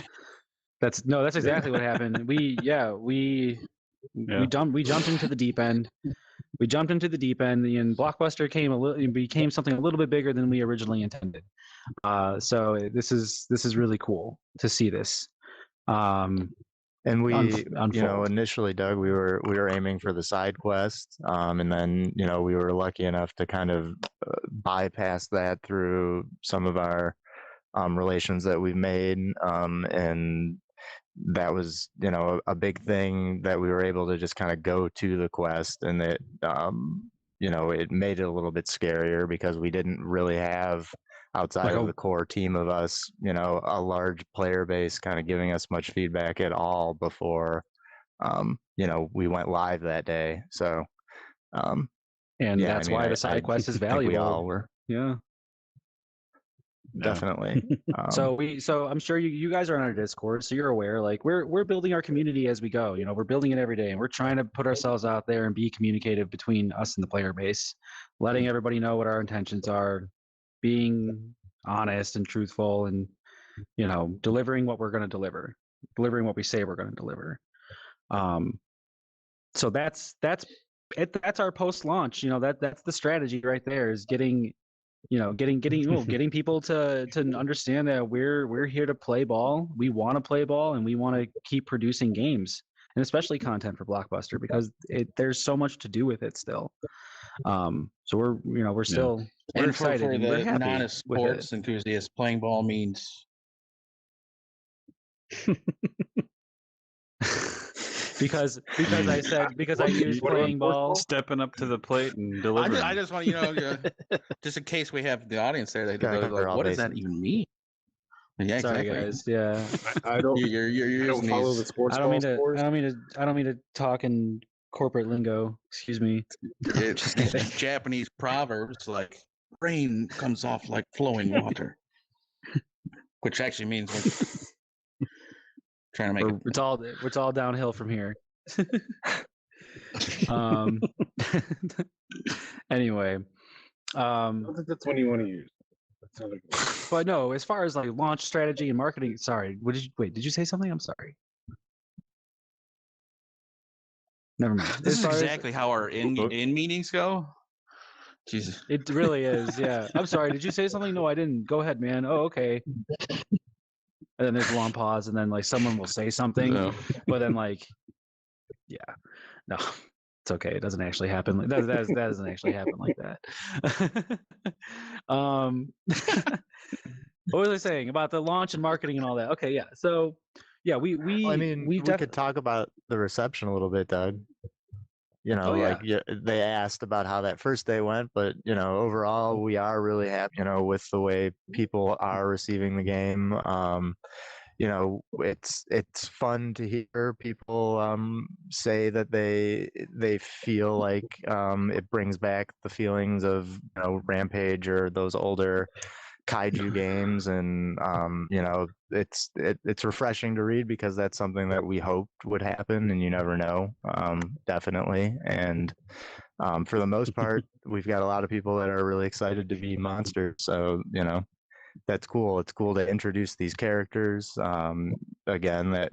That's exactly what happened. We jumped into the deep end. We jumped into the deep end, and Blockbuster became something a little bit bigger than we originally intended. So this is really cool to see this. And we, unfold. initially, Doug, we were aiming for the side quest, and then we were lucky enough to kind of bypass that through some of our relations that we've made, and that was a big thing that we were able to just kind of go to the quest, and it it made it a little bit scarier because we didn't really have, outside Like of the core team of us, a large player base kind of giving us much feedback at all before we went live that day. So And yeah, that's why the side quest is valuable. We all were. Yeah. Definitely. So I'm sure you guys are on our Discord, so you're aware. Like we're building our community as we go. We're building it every day, and we're trying to put ourselves out there and be communicative between us and the player base, letting everybody know what our intentions are, being honest and truthful, and delivering what we're going to deliver, delivering what we say we're going to deliver. So that's our post launch. That's the strategy right there, is getting people to understand that we're here to play ball. We want to play ball, and we want to keep producing games, and especially content for Blockbuster, because there's so much to do with it still. So we're still we're excited for and we're the happy with non-sports it. enthusiast, playing ball means because I use playing ball. Stepping up to the plate and delivering. I just want just in case we have the audience there, they Gotta go cover like, all what does that bases. even mean? Yeah, Sorry, exactly. guys. Yeah, I don't. You're I don't using follow the these. sports I don't ball mean to. scores. I don't mean to talk in corporate lingo. Excuse me. It's these Japanese proverbs like rain comes off like flowing water, which actually means we're trying to make it. It's all downhill from here. Anyway, I don't think that's one you want to use. That sounded good. but no, as far as like launch strategy and marketing, sorry, did you say something? I'm sorry. Never mind. This As is far as- exactly how our in meetings go. Jesus. It really is, yeah. I'm sorry. Did you say something? No, I didn't. Go ahead, man. Oh, okay. and then there's a long pause, and then like someone will say something, So, but then like, yeah, no, it's okay. It doesn't actually happen. That doesn't actually happen like that. What was I saying about the launch and marketing and all that? Okay, yeah. So, yeah, Well, I mean, we could talk about the reception a little bit, Doug. You know, Oh, yeah. like they asked about how that first day went, but you know, overall, we are really happy, you know, with the way people are receiving the game. You know, it's fun to hear people say that they feel like it brings back the feelings of, you know, Rampage or those older kaiju games, and you know, it's refreshing to read because that's something that we hoped would happen, and you never know, definitely. And for the most part, we've got a lot of people that are really excited to be monsters, so you know, that's cool. It's cool to introduce these characters, again, that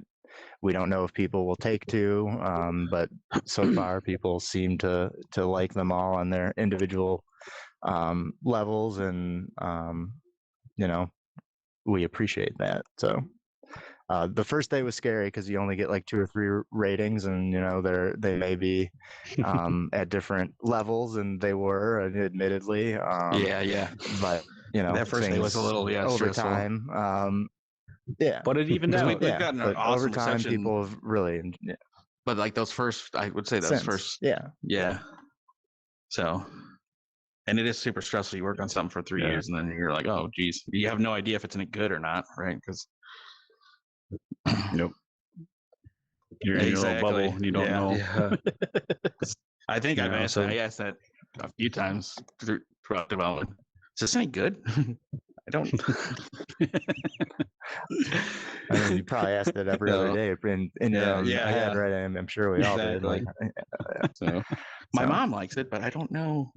we don't know if people will take to, but so far people seem to like them all on their individual levels, and you know, we appreciate that. So the first day was scary because you only get like 2 or 3 ratings, and you know, they may be at different levels, and they were, admittedly. yeah. But you know, That first day was a things little over stressful. time. Yeah, but it evened 'Cause out. we've yeah. gotten an But over awesome time, reception. people have really, yeah, But like those first, I would say those since, first, yeah. yeah. So, and it is super stressful. You work on something for 3 Yeah. years, and then you're like, oh, geez, you have no idea if it's any good or not, right? Because Nope. You're in your little bubble and you don't know. Yeah. I think You I've know, asked, so- I asked that a few times throughout development. Is this any good? I don't. I mean, you probably asked it every other No. day in your Yeah, own yeah, head, yeah. right? I'm sure we all did. Like, So, my So- mom likes it, but I don't know.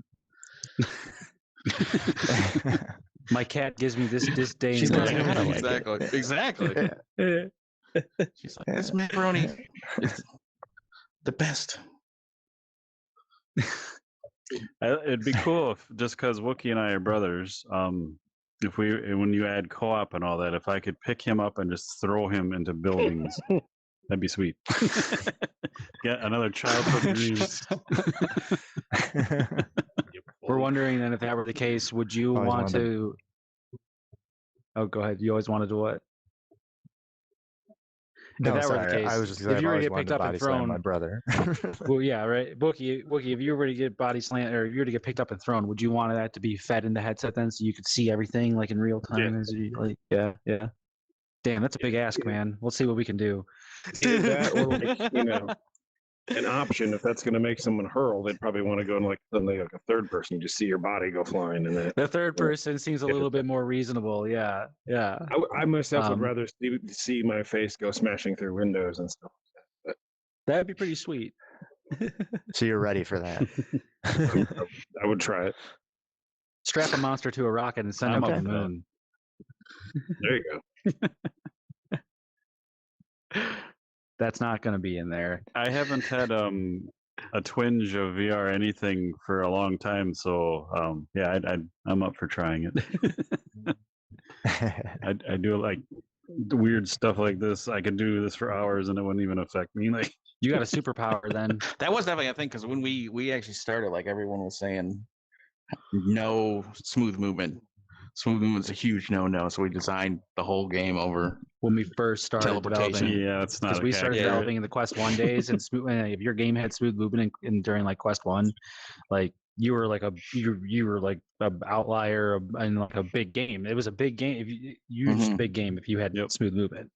My cat gives me this disdain. She's look. kinda gotta like it. Exactly. She's like, this macaroni is the best. It'd be cool if, just because Wookie and I are brothers, if when you add co-op and all that, if I could pick him up and just throw him into buildings, that'd be sweet. Get another childhood dreams. We're wondering then if that were the case, would you Always want wanted to? Oh, go ahead. You always wanted to what? No, that were the sorry. I case, was just if you were to always get wanted picked to up and body slam my thrown- brother. Well, yeah, right. Wookie, if you were to get body slam, or if you were to get picked up and thrown, would you want that to be fed in the headset then, so you could see everything like in real time? As you like, yeah. Damn, that's a big ask, man. We'll see what we can do. Either that or like, you know, an option. If that's going to make someone hurl, they'd probably want to go in like suddenly like a third person. You just see your body go flying, and then The third person seems a Yeah. little bit more reasonable. Yeah. I myself would Um, rather see my face go smashing through windows and stuff. That'd be pretty sweet. So you're ready for that. I would try it. Strap a monster to a rocket and send I'm him up to the for that. moon. There you go. That's not going to be in there. I haven't had a twinge of VR anything for a long time, so yeah, I'm up for trying it. I do like weird stuff like this. I could do this for hours and it wouldn't even affect me. Like, You got a superpower then. That was definitely a thing because when we actually started, like everyone was saying, no smooth movement. Smooth movement's a huge no. So we designed the whole game over When we first started teleportation. developing, yeah, it's not. because we started Yeah. developing in the Quest 1 days, and if your game had smooth movement during like Quest 1, like you were like you were like an outlier in like a big game. It was a big game. If you just a Mhm. big game if you had Yep. smooth movement.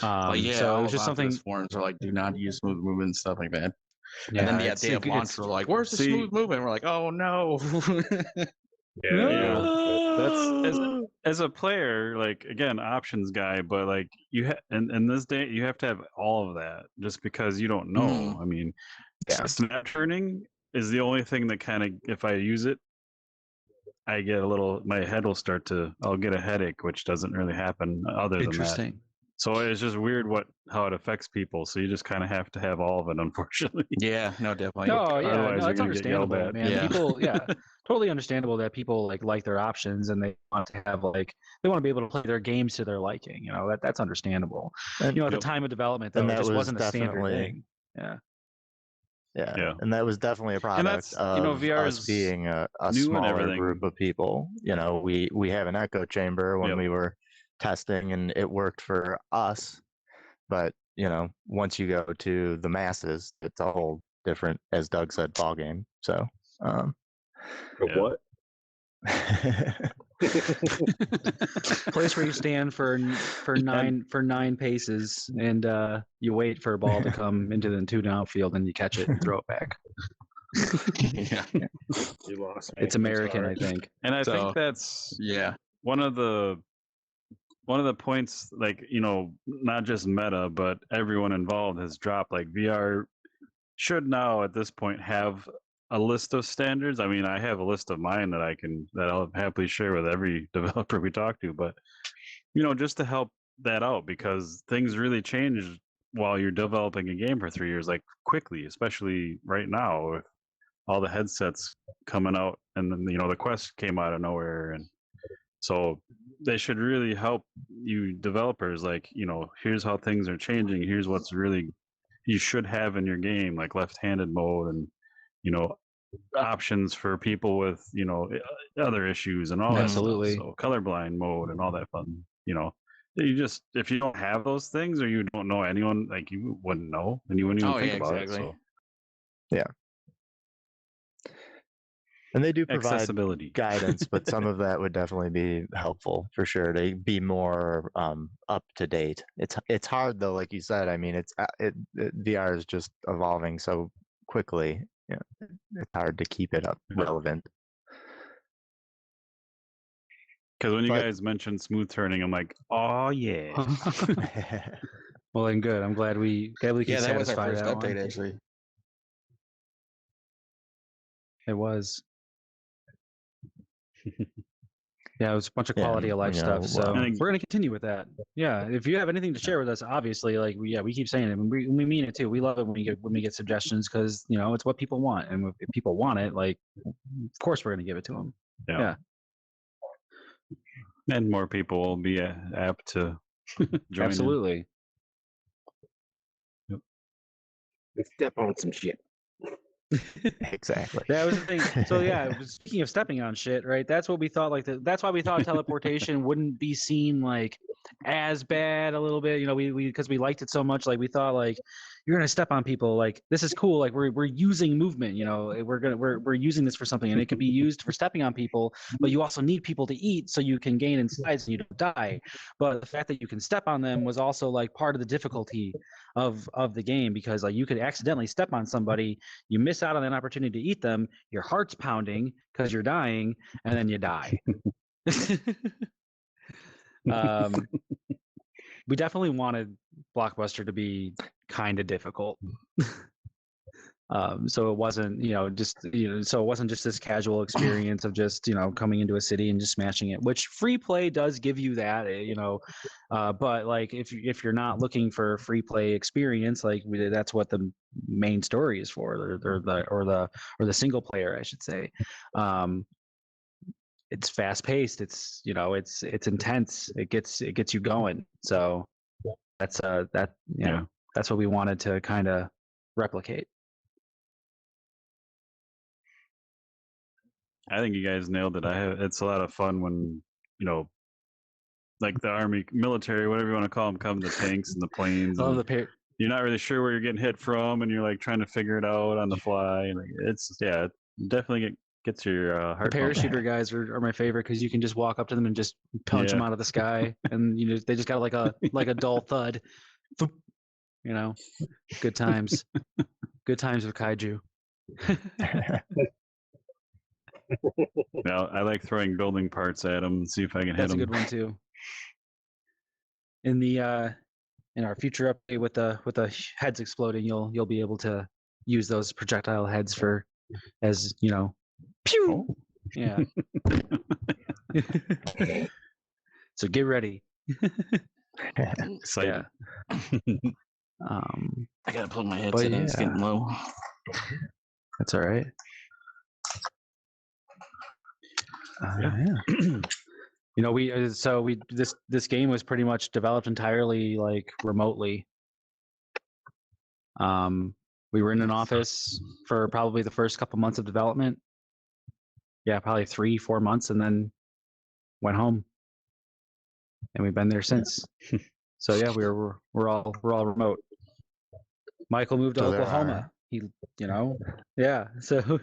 Like, yeah, So all it was just something. forums are like, do not use smooth movement and stuff like that. Yeah, And then it's- day of it launch, gets- we're like, where's the See- smooth movement? We're like, oh no. That's as a player, like again, options guy, but like you have in this day, you have to have all of that just because you don't know. Mhm. I mean, Yeah. snap turning is the only thing that kind of, if I use it, I get a little, my head will start to, I'll get a headache, which doesn't really happen other than that. Interesting. So it's just weird how it affects people. So you just kind of have to have all of it, unfortunately. Yeah, no, definitely. No, yeah, Otherwise no, you're it's gonna get yelled understandable, at. man. Yeah. People, yeah, totally understandable that people like their options and they want to have they want to be able to play their games to their liking. You know, that's understandable. And, You know, at the Yep. time of development, though, and it that just was wasn't a standard definitely thing. Yeah. yeah, and that was definitely a And product that's, you know, of VR us is being a new and smaller everything. group of people. You know, we have an echo chamber when Yep. we were testing, and it worked for us. But you know, once you go to the masses, it's a whole different, as Doug said, ball game. So, But Yeah. what? Place where you stand for nine paces and you wait for a ball to come into the two outfield and you catch it and throw it back. Yeah. You lost me. It's I'm American, I sorry. think. And I So, think that's yeah. one of the points, like, you know, not just meta, but everyone involved has dropped. Like VR should now at this point have a list of standards. I mean, I have a list of mine that I'll happily share with every developer we talk to, but you know, just to help that out, because things really change while you're developing a game for 3 years, like quickly, especially right now with all the headsets coming out, and then, you know, the Quest came out of nowhere, and so they should really help you developers, like, you know, here's how things are changing, here's what's really you should have in your game, like left-handed mode, and, you know, options for people with, you know, other issues and all that stuff. Absolutely. So colorblind mode and all that fun, you know. You just, if you don't have those things, or you don't know anyone, like, you wouldn't know, and you wouldn't even Oh, think yeah, about exactly. it. So And they do provide accessibility. guidance, but some of that would definitely be helpful for sure to be more up to date. It's hard though, like you said. I mean, VR is just evolving so quickly. You know, it's hard to keep it up relevant. Because when you But- guys mentioned smooth turning, I'm like, oh yeah. Well, then good. I'm glad we can Yeah, that was our satisfy first that update, one. actually. It was. Yeah, it was a bunch of quality of life you stuff. know, So well- we're gonna continue with that. Yeah, if you have anything to share with us, obviously, like we keep saying it, and we mean it too. We love it when we get suggestions, because you know it's what people want, and if people want it, like of course we're gonna give it to them. Yeah. And more people will be apt to join Absolutely. Let's step on some shit. Exactly. That was the thing. So yeah, speaking of stepping on shit, right? That's what we thought. That's why we thought teleportation wouldn't be seen like as bad a little bit. You know, we because we liked it so much. Like we thought like you're gonna step on people. Like this is cool. Like we're using movement. You know, we're using this for something, and it can be used for stepping on people. But you also need people to eat so you can gain in size and you don't die. But the fact that you can step on them was also like part of the difficulty of the game, because like you could accidentally step on somebody, you miss out on an opportunity to eat them, your heart's pounding because you're dying, and then you die. We definitely wanted Blockbuster to be kind of difficult. So it wasn't, so it wasn't just this casual experience of just, coming into a city and just smashing it, which free play does give you that, but like if you're not looking for a free play experience, like that's what the main story is for, or the single player, I should say. It's fast paced. It's intense. It gets you going. So that's that's what we wanted to kind of replicate. I think you guys nailed it. It's a lot of fun when, like the army, military, whatever you want to call them, come the tanks and the planes. Oh, And you're not really sure where you're getting hit from, and you're like trying to figure it out on the fly. And it's it definitely gets your heart. The parachuter guys are my favorite, because you can just walk up to them and just punch them out of the sky, and they just got like a dull thud. Good times. Good times with kaiju. Yeah, I like throwing building parts at them and see if I can hit them. That's a good one too. In our future update with the heads exploding, you'll be able to use those projectile heads as pew. Oh. Yeah. So get ready. Exciting. I gotta plug my headset in. It's yeah. getting low. That's all right. Yeah. You know, this game was pretty much developed entirely like remotely. We were in an office for probably the first couple months of development. Yeah, probably 3-4 months, and then went home. And we've been there since. So yeah, we're all remote. Michael moved to So there Oklahoma. are- He, yeah. So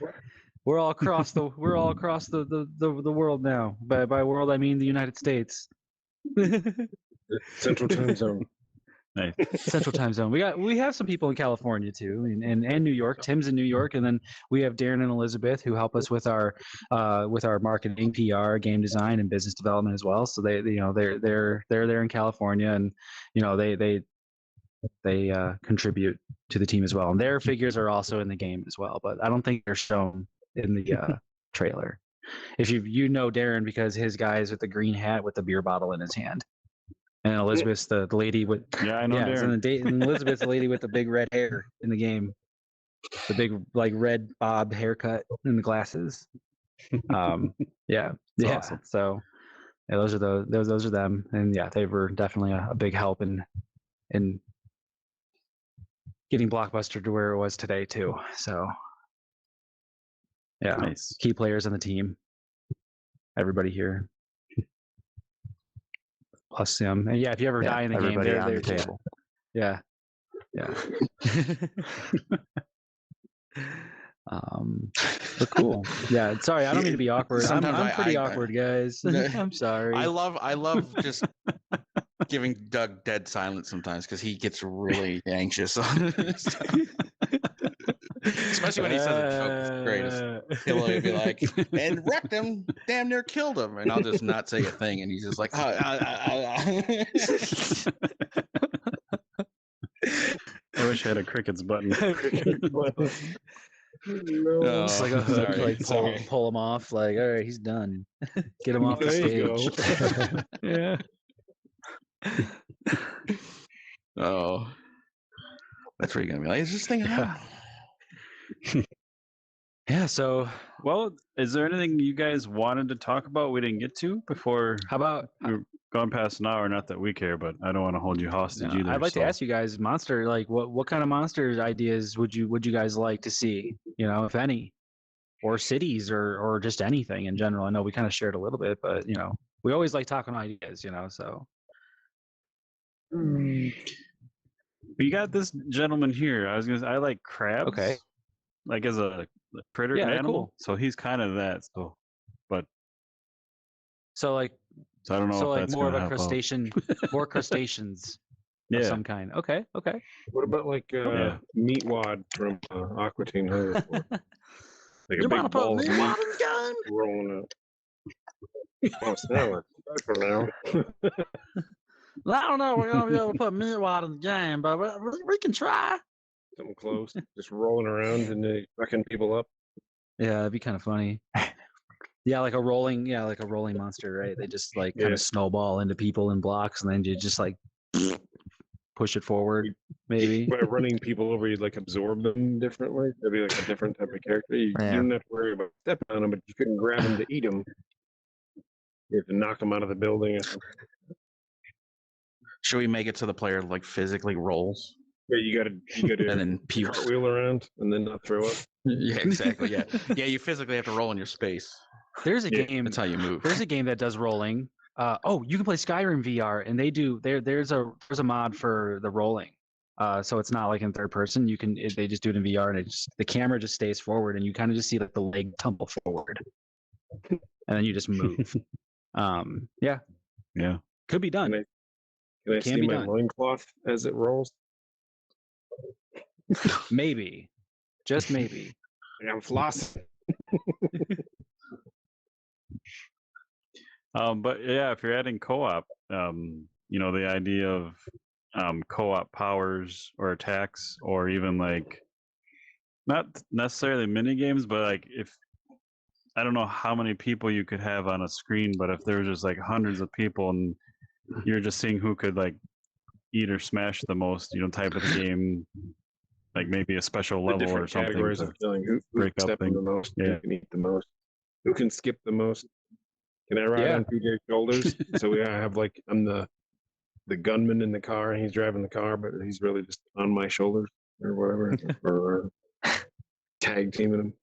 we're all across the world now. By world I mean the United States. Central time zone. Nice. Central time zone. We have some people in California too, and New York. Tim's in New York, and then we have Darren and Elizabeth who help us with our marketing, PR, game design, and business development as well. So they're there in California, and they contribute to the team as well. And their figures are also in the game as well, but I don't think they're shown in the trailer. If you know Darren because his guy is with the green hat with the beer bottle in his hand. And Elizabeth's the lady with I know Darren. and Elizabeth's the lady with the big red hair in the game, the big like red bob haircut and the glasses. Yeah. Awesome. So yeah, those are them, and yeah, they were definitely a big help in getting Blockbuster to where it was today too. So yeah, Nice. key players on the team, everybody here. Plus him. And yeah, if you ever die in the game, everybody they're on the there. table. Yeah. But cool. Yeah. Sorry, I don't mean to be awkward. Sometimes I'm pretty I- awkward, guys. I'm sorry. I love just giving Doug dead silence sometimes because he gets really anxious. Especially when he says a joke. It's great. He'll always be like, and wrecked him, damn near killed him. And I'll just not say a thing. And he's just like, I wish I had a crickets button. No. Oh, Just like a hook, sorry, like sorry. pull him off. Like, all right, he's done. Get him off the There you stage. Yeah. Oh, that's where you're gonna be like, is this thing hot? Yeah. So Well, is there anything you guys wanted to talk about we didn't get to before? how about We're going past an hour. Not that we care, but I don't want to hold you hostage either. I'd like to so- ask you guys, monster, like what kind of monster ideas would you guys like to see? If any, or cities, or just anything in general. I know we kind of shared a little bit, but we always like talking ideas. So You got this gentleman here. I like crabs. Okay. Like as a critter Yeah, they're animal. cool. So he's kind of that. so like So I don't know so if like that's more of gonna a help out. crustacean, more crustaceans of Yeah. some kind. Okay. What about like Yeah. meat wad from Aqua Teen Hunger? Like a You big wanna put ball of meat meat wad in the game? rolling out. Oh, smell it. For now. I don't know. We're gonna be able to put meat wad in the game, but we can try. Something close. Just rolling around and they fucking people up. Yeah, that'd be kind of funny. Yeah, like a rolling monster, right? They just like kind Yeah. of snowball into people in blocks, and then you just like push it forward, maybe. By running people over, you'd like absorb them differently. That'd be like a different type of character. You Yeah. didn't have to worry about stepping on them, but you couldn't grab them to eat them. You have to knock them out of the building or something. Should we make it so the player like physically rolls Yeah, you gotta and then pukes? cartwheel around and then not throw up. Yeah, exactly. Yeah, yeah. You physically have to roll in your space. There's a Yeah, game. That's how you move. There's a game that does rolling. You can play Skyrim VR, and they do. There's a mod for the rolling. So it's not like in third person. They just do it in VR, and the camera just stays forward, and you kind of just see like the leg tumble forward, and then you just move. Yeah, Yeah. could be done. Can I Can see be my done. loincloth as it rolls? Maybe, just maybe. Like I'm flossing. But yeah, if you're adding co-op, the idea of co-op powers or attacks, or even like not necessarily mini games, but like if I don't know how many people you could have on a screen, but if there was just like hundreds of people and you're just seeing who could like eat or smash the most, type of the game, like maybe a special The level or different something. categories To of killing. Who break can up step on the things. most? Yeah. Who can eat the most? Who can skip the most? Can I ride Yeah. on PJ's shoulders? So we have like I'm the gunman in the car and he's driving the car, but he's really just on my shoulders or whatever, or tag teaming him.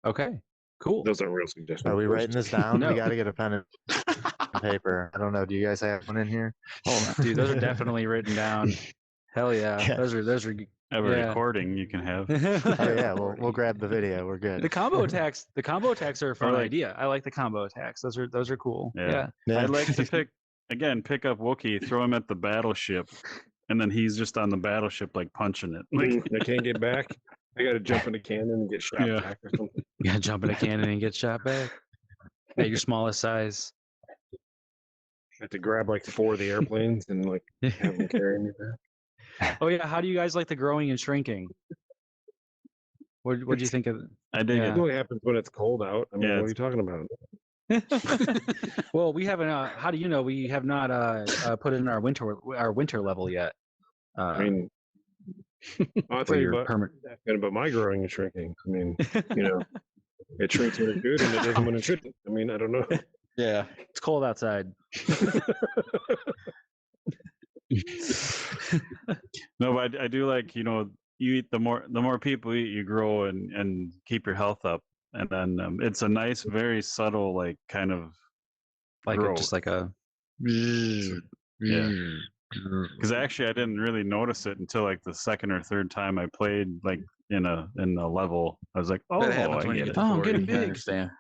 Okay. Cool. Those aren't real suggestions. Are we writing this down? No. We got to get a pen and paper. I don't know. Do you guys have one in here? Dude, those are definitely written down. Hell yeah. Yeah. Those are Have a Yeah. recording you can have. Oh yeah, we'll grab the video. We're good. The combo attacks are a fun like- idea. I like the combo attacks. Those are cool. Yeah. Yeah. Yeah. I'd like to pick up Wookiee, throw him at the battleship, and then he's just on the battleship like punching it. Like, I can't get back. I got to jump in a cannon and get shot Yeah. back or something. You gotta jump in a cannon and get shot back at your smallest size. I have to grab like 4 of the airplanes and like have them carry me back. Oh yeah, how do you guys like the growing and shrinking? What do you think of I dig Yeah. It only happens when it's cold out. I mean, Yeah, what are you talking about? Well, we haven't how do you know we have not put in our winter level yet? I mean, I'll for tell you your about, about my growing and shrinking. I mean, it shrinks when it should and it doesn't when it shouldn't. I mean, I don't know. Yeah. It's cold outside. No, but I do like, you eat the more people you eat, you grow and keep your health up. And then it's a nice, very subtle, like kind of Like growth. just like a Yeah. Because actually I didn't really notice it until like the second or third time I played like in a level. I was like, oh, That happens I when get you it. get Oh, I'm 40, getting I big. understand.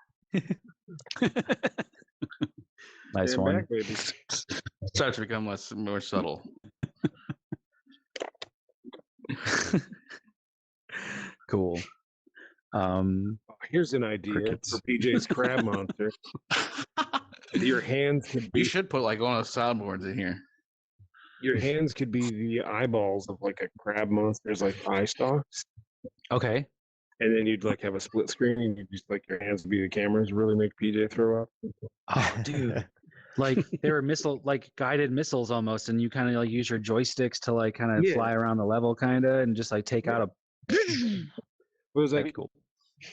Nice Stand one. back, baby. It starts to become more subtle. Cool. Here's an idea Crickets. for PJ's crab monster. Your hands could We be should put like one of the soundboards in here. the eyeballs of like a crab monster's like eye stalks. Okay. And then you'd like have a split screen and you just like your hands would be the cameras, really make PJ throw up. Oh, dude. Like they were guided missiles almost, and you kind of like use your joysticks to like kind of Yeah. fly around the level, kind of, and just like take out a. It was That'd like be cool.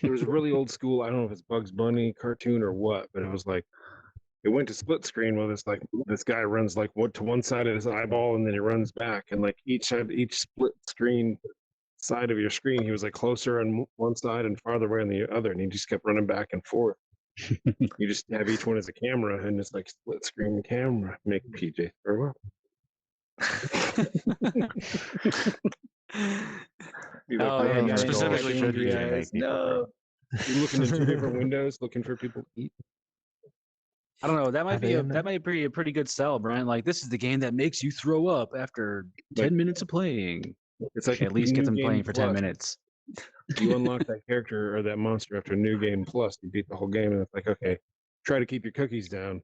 there was a really old school, I don't know if it's Bugs Bunny cartoon or what, but it was like it went to split screen where this guy runs like to one side of his eyeball and then he runs back, and like each split screen side of your screen he was like closer on one side and farther away on the other, and he just kept running back and forth. You just have each one as a camera and it's like split screen camera, make PJ throw up. Be like, Oh, yeah, "Run, you got specifically run, for run, PJ, run." make people No. You're looking in 2 different windows looking for people to eat. I don't know. That might Are be they a in there? that might be a pretty good sell, Brian. Like this is the game that makes you throw up after 10 minutes of playing. It's like At least New get them Game playing for 10 Plus. minutes. You unlock that character or that monster after New Game Plus. You beat the whole game, and it's like, okay, try to keep your cookies down.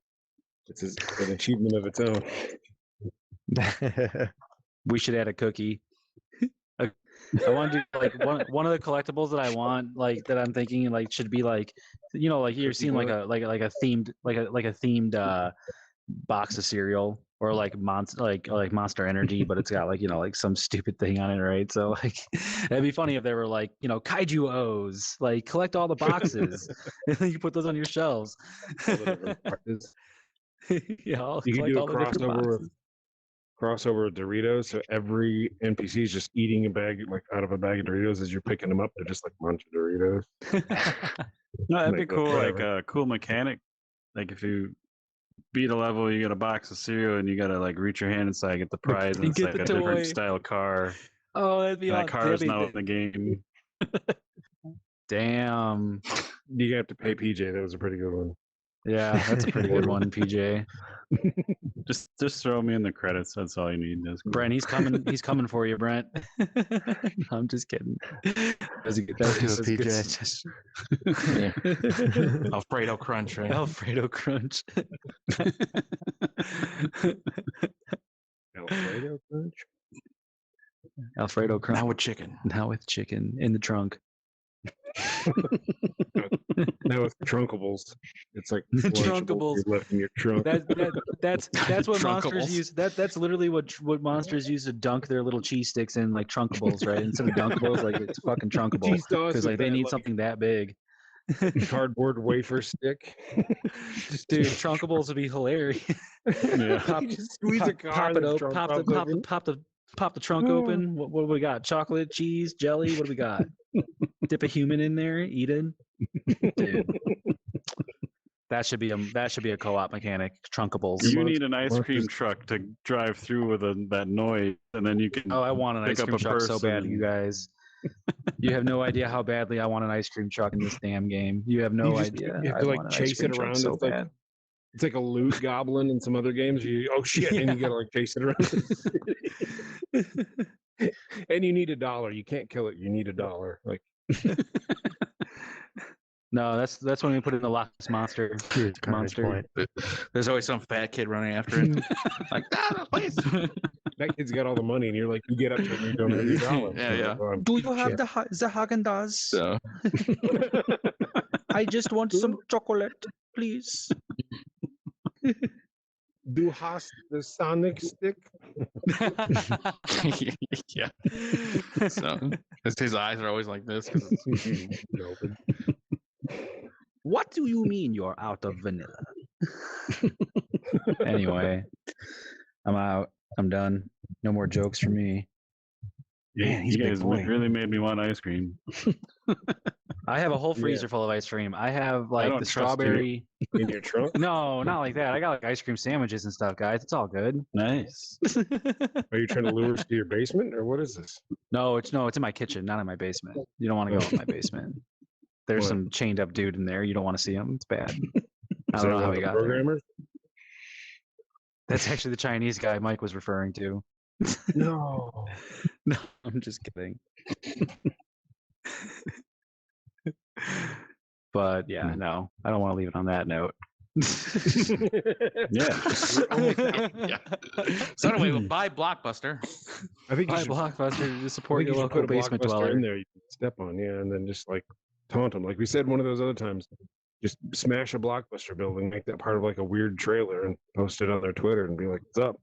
It's an achievement of its own. We should add a cookie. I want to do like one of the collectibles that I want, like that I'm thinking like should be like, like you're seeing like a themed box of cereal or like Monster Energy, but it's got like some stupid thing on it, right? So like it'd be funny if they were like kaiju O's, like collect all the boxes and then you put those on your shelves. All the different boxes. Yeah, I'll You can collect do a all the different crossover with Doritos. So every NPC is just eating a bag, like out of a bag of Doritos as you're picking them up. They're just like a bunch of Doritos. boxes. No, that'd be Like, cool. Like whatever. a cool mechanic. Like if you beat a level, you get a box of cereal and you gotta like reach your hand inside, get the prize, and You it's get like the a different toy. style car. Oh, that'd be And that awesome. car is now in the game. Damn. You have to pay PJ. That was a pretty good one. Yeah, that's a pretty good one, PJ. Just throw me in the credits. That's all you need. That's cool. Brent, he's coming. He's coming for you, Brent. I'm just kidding. That's a good, Don't do it, that's a good PJ. suggestion. Alfredo Crunch, right? Alfredo Crunch. Alfredo Crunch. Alfredo Crunch. Now with chicken. Now with chicken in the trunk. Now with trunkables, it's like Trunkables. You're lifting your trunk. That's what monsters Trunkables. use. That's literally what monsters use to dunk their little cheese sticks in, like Trunkables, right? Instead of Dunkables, like it's fucking Trunkable Cheese sauce because with like they that, need like, something that big. cardboard wafer stick. Dude, Trunkables would be hilarious. Yeah. Pop, You just squeeze a car pop and it the open, trunk pop the pops pop the open. pop the trunk open. What do we got? Chocolate, cheese, jelly. What do we got? Dip a human in there, eat it. Dude, that should be a co-op mechanic. Trunkables. You need an ice cream monsters- truck to drive through with that noise, and then you can. Oh, I want an pick ice up cream a truck so person bad, you and- guys. You have no idea how badly I want an ice cream truck in this damn game. You have no You just- idea. you have I to, like, want an ice chase cream it truck around. so It's like- bad. It's like a loot goblin in some other games. Oh shit! And you gotta like chase it around. The city. And you need $1. You can't kill it. You need $1. Like No, that's when we put in the Loch Ness monster. Here's a Monster. point. There's always some fat kid running after it. Like, please. that kid's got all the money, and you're like, you get up to it and you don't have your $1. Yeah, yeah. Do you have Shit. the Haagen-Dazs? So I just want some chocolate, please. Do Haas the Sonic stick? yeah. So his eyes are always like this. 'Cause it's- Nope. What do you mean you're out of vanilla? Anyway, I'm out. I'm done. No more jokes for me. Man, he's a you big guys boy. really made me want ice cream. I have a whole Yeah. freezer full of ice cream. I have like don't the trust you. strawberry. In your trunk? No, not like that. I got like ice cream sandwiches and stuff, guys. It's all good. Nice. Are you trying to lure us to your basement, or what is this? No, it's in my kitchen, not in my basement. You don't want to go in my basement. There's What? some chained up dude in there. You don't want to see him. It's bad. I Is don't that know one how of he the got there. programmers? That's actually the Chinese guy Mike was referring to. No. No, I'm just kidding. But yeah, no, I don't want to leave it on that note. Yeah. yeah. So anyway, we'll buy Blockbuster. I think you Buy should, Blockbuster to I support think your you should local put a basement Blockbuster dweller. in there. You can step on, yeah, and then just like taunt them, like we said one of those other times. Just smash a Blockbuster building, make that part of like a weird trailer, and post it on their Twitter, and be like, "What's up?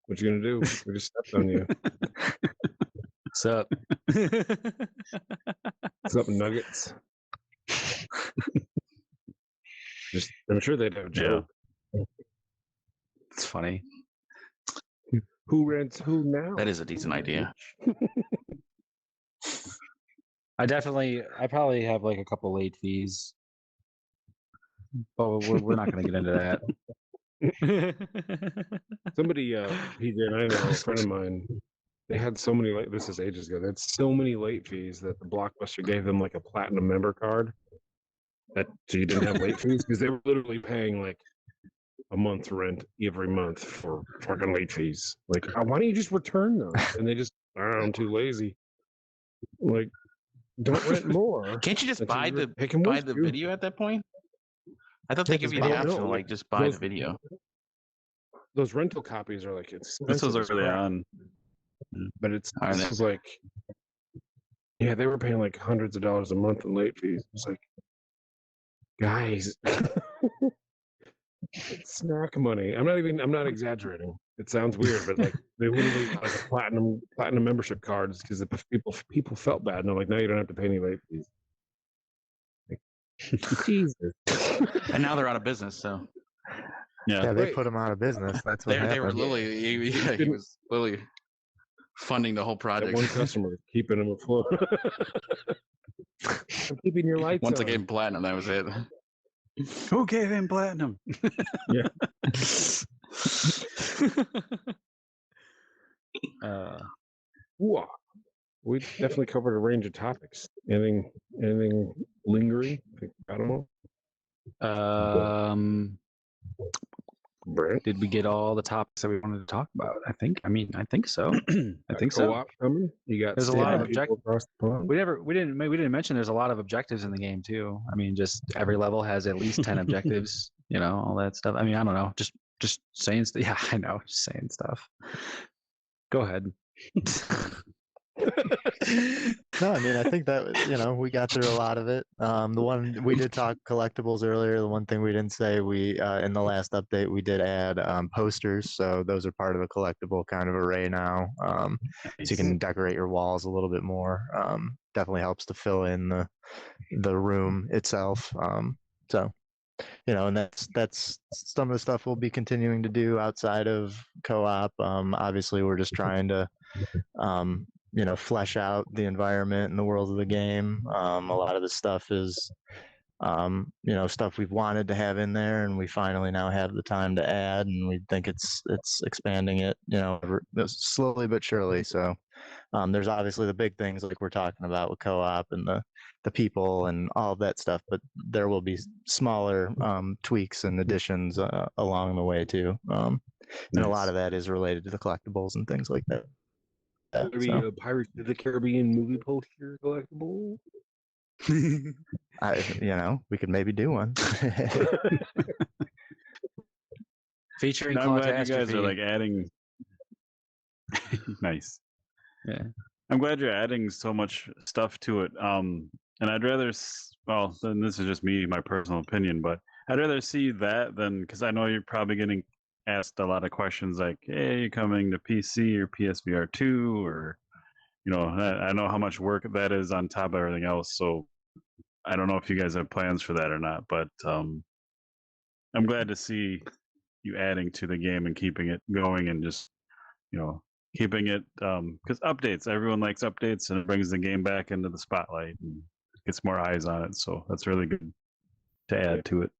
What you gonna do? We just stepped on you. What's up? What's up, Nuggets?" Just, I'm sure they'd have a joke. It's funny. Who rents who now? That is a decent idea. I probably have like a couple late fees. But we're not going to get into that. Somebody, he did. I know a friend of mine. They had so many late. This is ages ago. They had so many late fees that the Blockbuster gave them like a platinum member card. So you didn't have late fees because they were literally paying like a month's rent every month for fucking late fees. Like, why don't you just return those? And they just, I'm too lazy. Like, don't rent more. Can't you just Until buy you're the picking buy with the you. video at that point? I thought they Yeah, give you I the don't option know, to like, like just buy the those- video. Those rental copies are like This expensive was as early crap, on. but it's I this know. was like, yeah, they were paying like hundreds of dollars a month in late fees. It's like, guys, it's snack money. I'm not exaggerating. It sounds weird, but like they literally like a platinum membership cards because people felt bad, and I'm like, no, you don't have to pay any late fees. Like, Jesus. And now they're out of business, so Yeah, they Right. put him out of business. That's what they were happened. literally he was literally funding the whole That project. one customer keeping them afloat. I'm keeping your lights Once I on. gave him platinum, that was it. Who gave him platinum? Ooh, we definitely covered a range of topics. Anything lingering? I don't know. Brent, Did we get all the topics that we wanted to talk about? I think so. I think so. co-op coming. You got There's a Stan lot of and people across the pond. We didn't mention there's a lot of objectives in the game too. I mean, just every level has at least 10 objectives, all that stuff. I mean, I don't know, just saying stuff. Yeah, I know, just saying stuff. Go ahead. No, I mean, I think that we got through a lot of it. The one we did talk collectibles earlier. The one thing we didn't say, we in the last update we did add posters, so those are part of the collectible kind of array now. So you can decorate your walls a little bit more. Definitely helps to fill in the room itself. So and that's some of the stuff we'll be continuing to do outside of co-op. Obviously, we're just trying to flesh out the environment and the world of the game. A lot of the stuff is stuff we've wanted to have in there, and we finally now have the time to add, and we think it's expanding it, slowly but surely. So there's obviously the big things like we're talking about with co-op and the people and all of that stuff, but there will be smaller tweaks and additions along the way too. And a lot of that is related to the collectibles and things like that. Will there be a Pirates of the Caribbean movie poster collectible? We could maybe do one. Featuring No, I'm glad you guys are Clawtastrophe. like adding. Nice. Yeah. I'm glad you're adding so much stuff to it. And I'd rather, well, then this is just me, my personal opinion, but I'd rather see that than, because I know you're probably getting asked a lot of questions like, hey, you coming to PC or PSVR 2, or, I know how much work that is on top of everything else. So I don't know if you guys have plans for that or not, but I'm glad to see you adding to the game and keeping it going and just, keeping it, because updates, everyone likes updates, and it brings the game back into the spotlight and gets more eyes on it. So that's really good to add to it.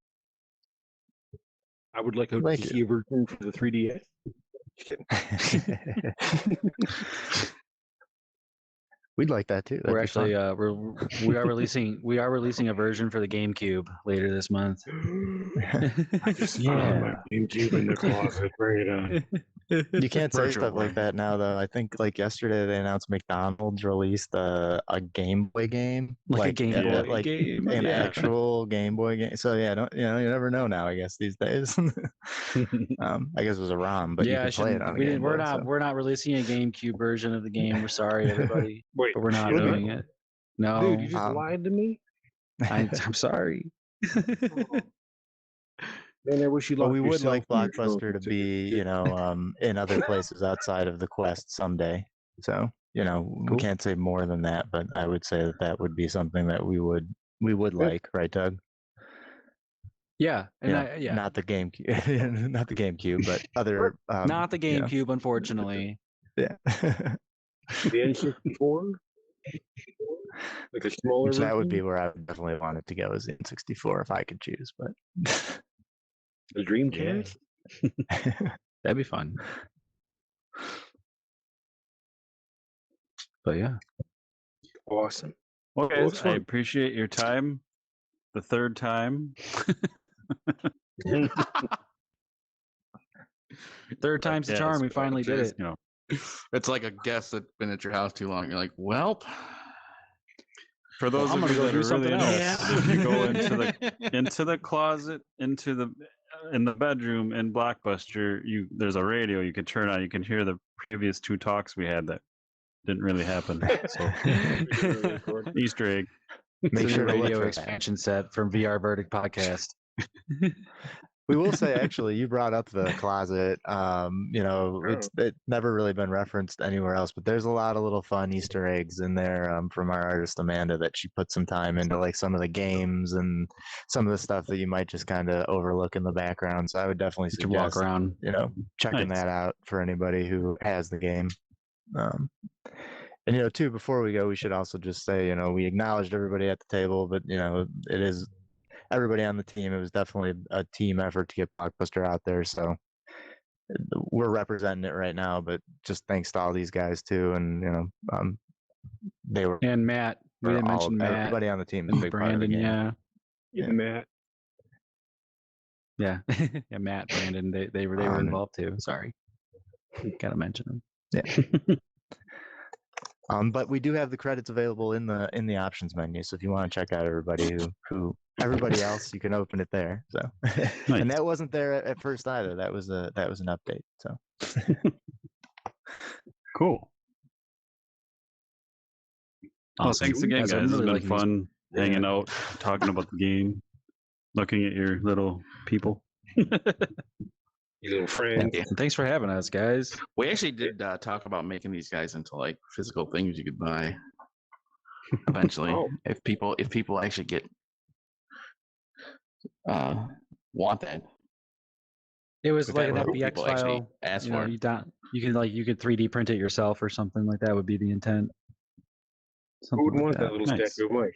I would like a Thank PC version for the 3DS. Just kidding. We'd like that too. That'd We're be actually fun. we are releasing a version for the GameCube later this month. I just found my GameCube in the closet. Bring it on. You can't say Virtual stuff Boy. like that now, though. I think like yesterday they announced McDonald's released a Game Boy game, Like a Game Boy Boy game. an Yeah. actual Game Boy game. So yeah, you never know now. I guess these days. I guess it was a ROM, but you I can play it on a Game we're Boy. not So. we're not releasing a GameCube version of the game. We're sorry, everybody, Wait, but we're not really? doing it. No, Dude, you just Um, lied to me? I'm sorry. Man, I wish you But locked we would yourself like in your Blockbuster to closet. be, in other places outside of the Quest someday. So, we Cool. can't say more than that, but I would say that would be something that we would like, right, Doug? Yeah, and Not the GameCube, not the GameCube, but other. not the GameCube, unfortunately. Yeah. The N64? Like a smaller Which that would be version? where I would definitely want it to go, is the N64 if I could choose, but. The Dreamcast? That'd be fun. But yeah. Awesome. Well, Well, guys, it's I fun. appreciate your time. The third time. Third time's the Yes, charm. We but finally did just, it. It's like a guest that's been at your house too long. You're like, well, For those I'm of gonna you go that do are really something else. interested, if you go into the closet, in the bedroom in Blockbuster, there's a radio you can turn on. You can hear the previous 2 talks we had that didn't really happen. So Easter egg. Make It's a sure new to look radio for that. expansion set from VR Verdict Podcast. We will say, actually, you brought up the closet. It's never really been referenced anywhere else, but there's a lot of little fun Easter eggs in there from our artist Amanda that she put some time into, like some of the games and some of the stuff that you might just kind of overlook in the background. So I would definitely You can walk suggest, around. checking Nice. that out for anybody who has the game. And too, before we go, we should also just say, we acknowledged everybody at the table, but it is everybody on the team. It was definitely a team effort to get Blockbuster out there. So we're representing it right now, but just thanks to all these guys too. And, they were, And Matt. We didn't mention Matt. everybody on the team is a And big part of the Brandon, game. Yeah, Matt. Yeah. Yeah, Matt, Brandon, they were involved too. Sorry. Gotta mention them. Yeah. But we do have the credits available in the options menu. So if you want to check out everybody everybody else, you can open it there. So, and that wasn't there at first either. That was an update. So, Cool. Well, Awesome. thanks again, I'm guys. It's really been liking these- fun hanging out, talking about the game, looking at your little people. You little friend. Yeah. Thanks for having us, guys. We actually did talk about making these guys into like physical things you could buy eventually. Oh. If people actually get want that. It was We've like had an a couple FBX people actually file. ask You know, for it. you could 3D print it yourself or something like that would be the intent. Who Something would like want that that. little Nice. statue of Mike?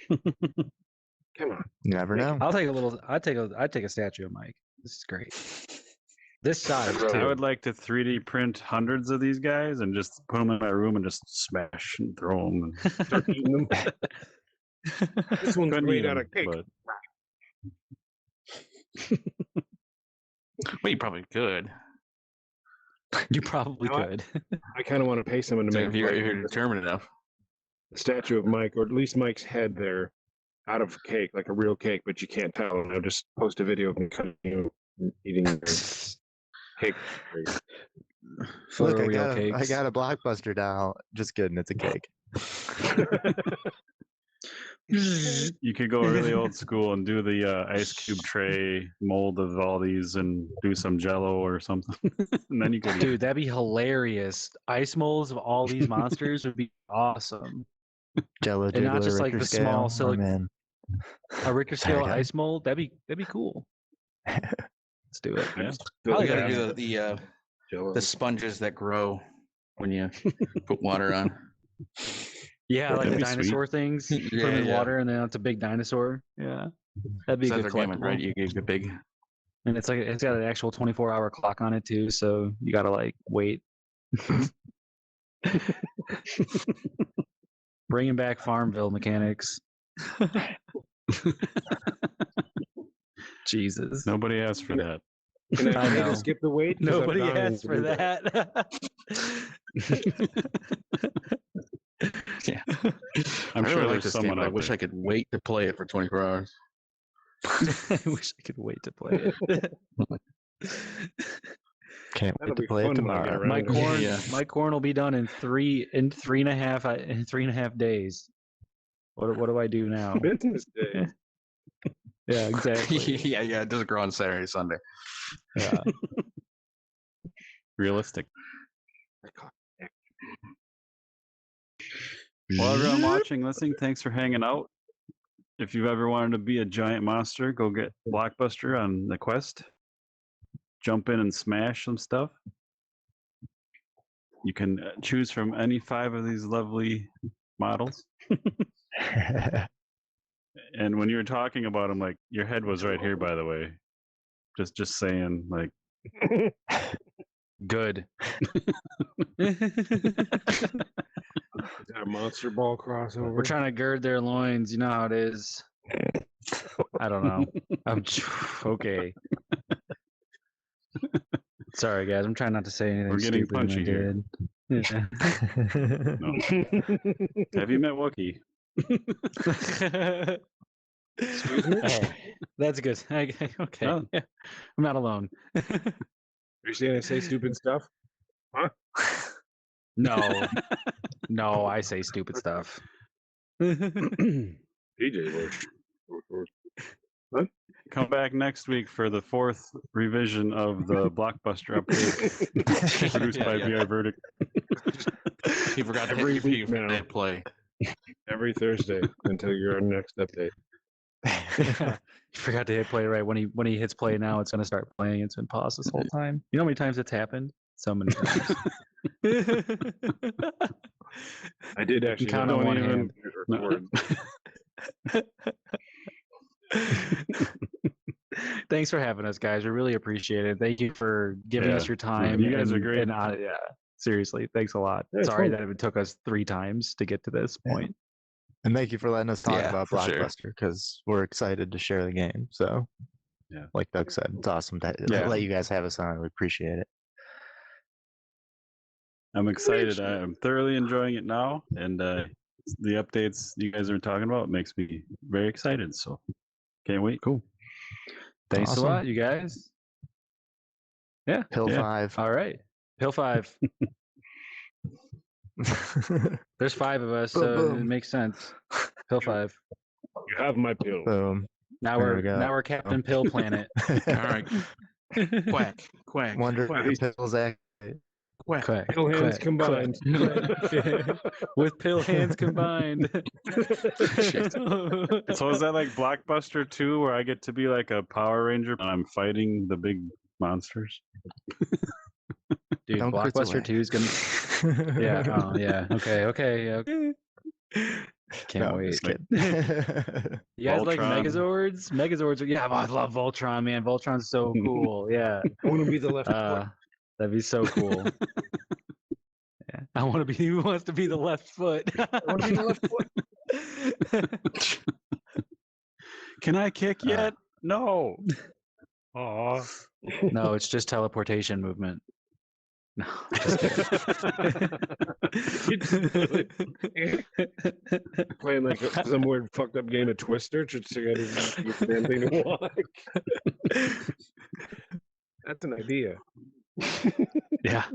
Come on. You never know. I'd take a statue of Mike. This is great. This size I too. I would like to 3D print hundreds of these guys and just put them in my room and just smash and throw them. And Start eating them. This one's couldn't made eat out 'em, of cake. but Well, you probably could. You probably No, could. I kind of want to pay someone to So make if you're a determined enough. statue of Mike, or at least Mike's head there, out of cake, like a real cake, but you can't tell. And I'll just post a video of him cutting you and eating your cake. Look, I Photoreal got a Blockbuster doll. Just kidding, it's a cake. you could go really old school and do the ice cube tray mold of all these and do some Jello or something, and then you could. Dude, that'd be hilarious. Ice molds of all these monsters would be awesome. Jello And not jiggler, just like Richter the scale. small Oh, silicon, man. a Richter scale Sorry, guys. ice mold. That'd be cool. Let's do it. Yeah. Probably You gotta gotta have do Jello. the sponges that grow when you put water on. Yeah, like That'd the be sweet. dinosaur things. Put Yeah, them in yeah. water, and then it's a big dinosaur. Yeah, that'd be a That's good their gimmick, collectible. right? You get the big. And it's got an actual 24-hour clock on it too, so you gotta like wait. Bringing back Farmville mechanics. Jesus. Nobody asked for that. Can I I pay know. to skip the wait? 'Cause I'm Nobody dying asked to for do that. Yeah. I'm I sure really like there's this someone game, but I out wish there. I could wait to play it for 24 hours. I wish I could wait to play it. Can't That'll wait to be play it fun when I get tomorrow. around My to it. corn, Yeah. my corn will be done in three and a half days. What do I do now? Business day. Yeah, exactly. yeah, it doesn't grow on Saturday, Sunday. Yeah. Realistic. Well, everyone watching, listening, thanks for hanging out. If you've ever wanted to be a giant monster, go get Blockbuster on the Quest. Jump in and smash some stuff. You can choose from any 5 of these lovely models. And when you were talking about them, like your head was right here, by the way. Just saying, like Good. Is that a monster ball crossover? We're trying to gird their loins. You know how it is. I don't know. I'm okay. Sorry, guys. I'm trying not to say anything. We're getting stupid, and I punchy here. did. Yeah. No. Have you met Wookie? Excuse me? Hey, that's good. Okay. No. Yeah. I'm not alone. You're saying I say stupid stuff? No. No, I say stupid stuff. DJ works. Come back next week for the 4th revision of the Blockbuster update produced by VR Verdict. He forgot to Every hit week now. that play. Every Thursday until your next update. You forgot to hit play right when he hits play. Now it's gonna start playing. It's been paused this whole time. You know how many times it's happened? So many times. I did actually count not on one even hand. record. Thanks for having us, guys. We really appreciate it. Thank you for giving us Yeah. your time. You guys are great. And, yeah, seriously, thanks a lot. Yeah, it's Sorry fun. that it took us 3 times to get to this Yeah. point. And thank you for letting us talk Yeah, about for sure. Blockbuster because we're excited to share the game. So, Yeah. like Doug said, it's awesome to Yeah. let you guys have us on. We appreciate it. I'm excited. I'm thoroughly enjoying it now, and the updates you guys are talking about makes me very excited. So can't wait. Cool. Thanks Awesome. a lot, you guys. Yeah. Pill Yeah. 5. All right. Pill 5. There's 5 of us, Boom, so it boom. makes sense. Pill 5. You have my pill. Boom. Now There we're we go. now we're Captain Pill Planet. All right. Quack, quack, Wonder quack, if the pills activate. quack. Quack, Pill hands quack, combined. quack. With pill hands combined. So is that like Blockbuster 2 where I get to be like a Power Ranger and I'm fighting the big monsters? Dude, Don't quit the Blockbuster way. 2 is gonna. Yeah. Oh, yeah. Okay. Okay. Can't No, I'm wait. just kidding. You guys like Voltron. Megazords? Megazords. Yeah, I love Voltron, man. Voltron's so cool. Yeah. I want to be the left foot. That'd be so cool. Yeah. I want to be. Who wants to be the left foot? I want to be the left foot. Can I kick yet? No. Aw. No, it's just teleportation movement. No, just kidding. Playing like some weird fucked up game of Twister just to get his damn thing to walk. That's an idea. Yeah.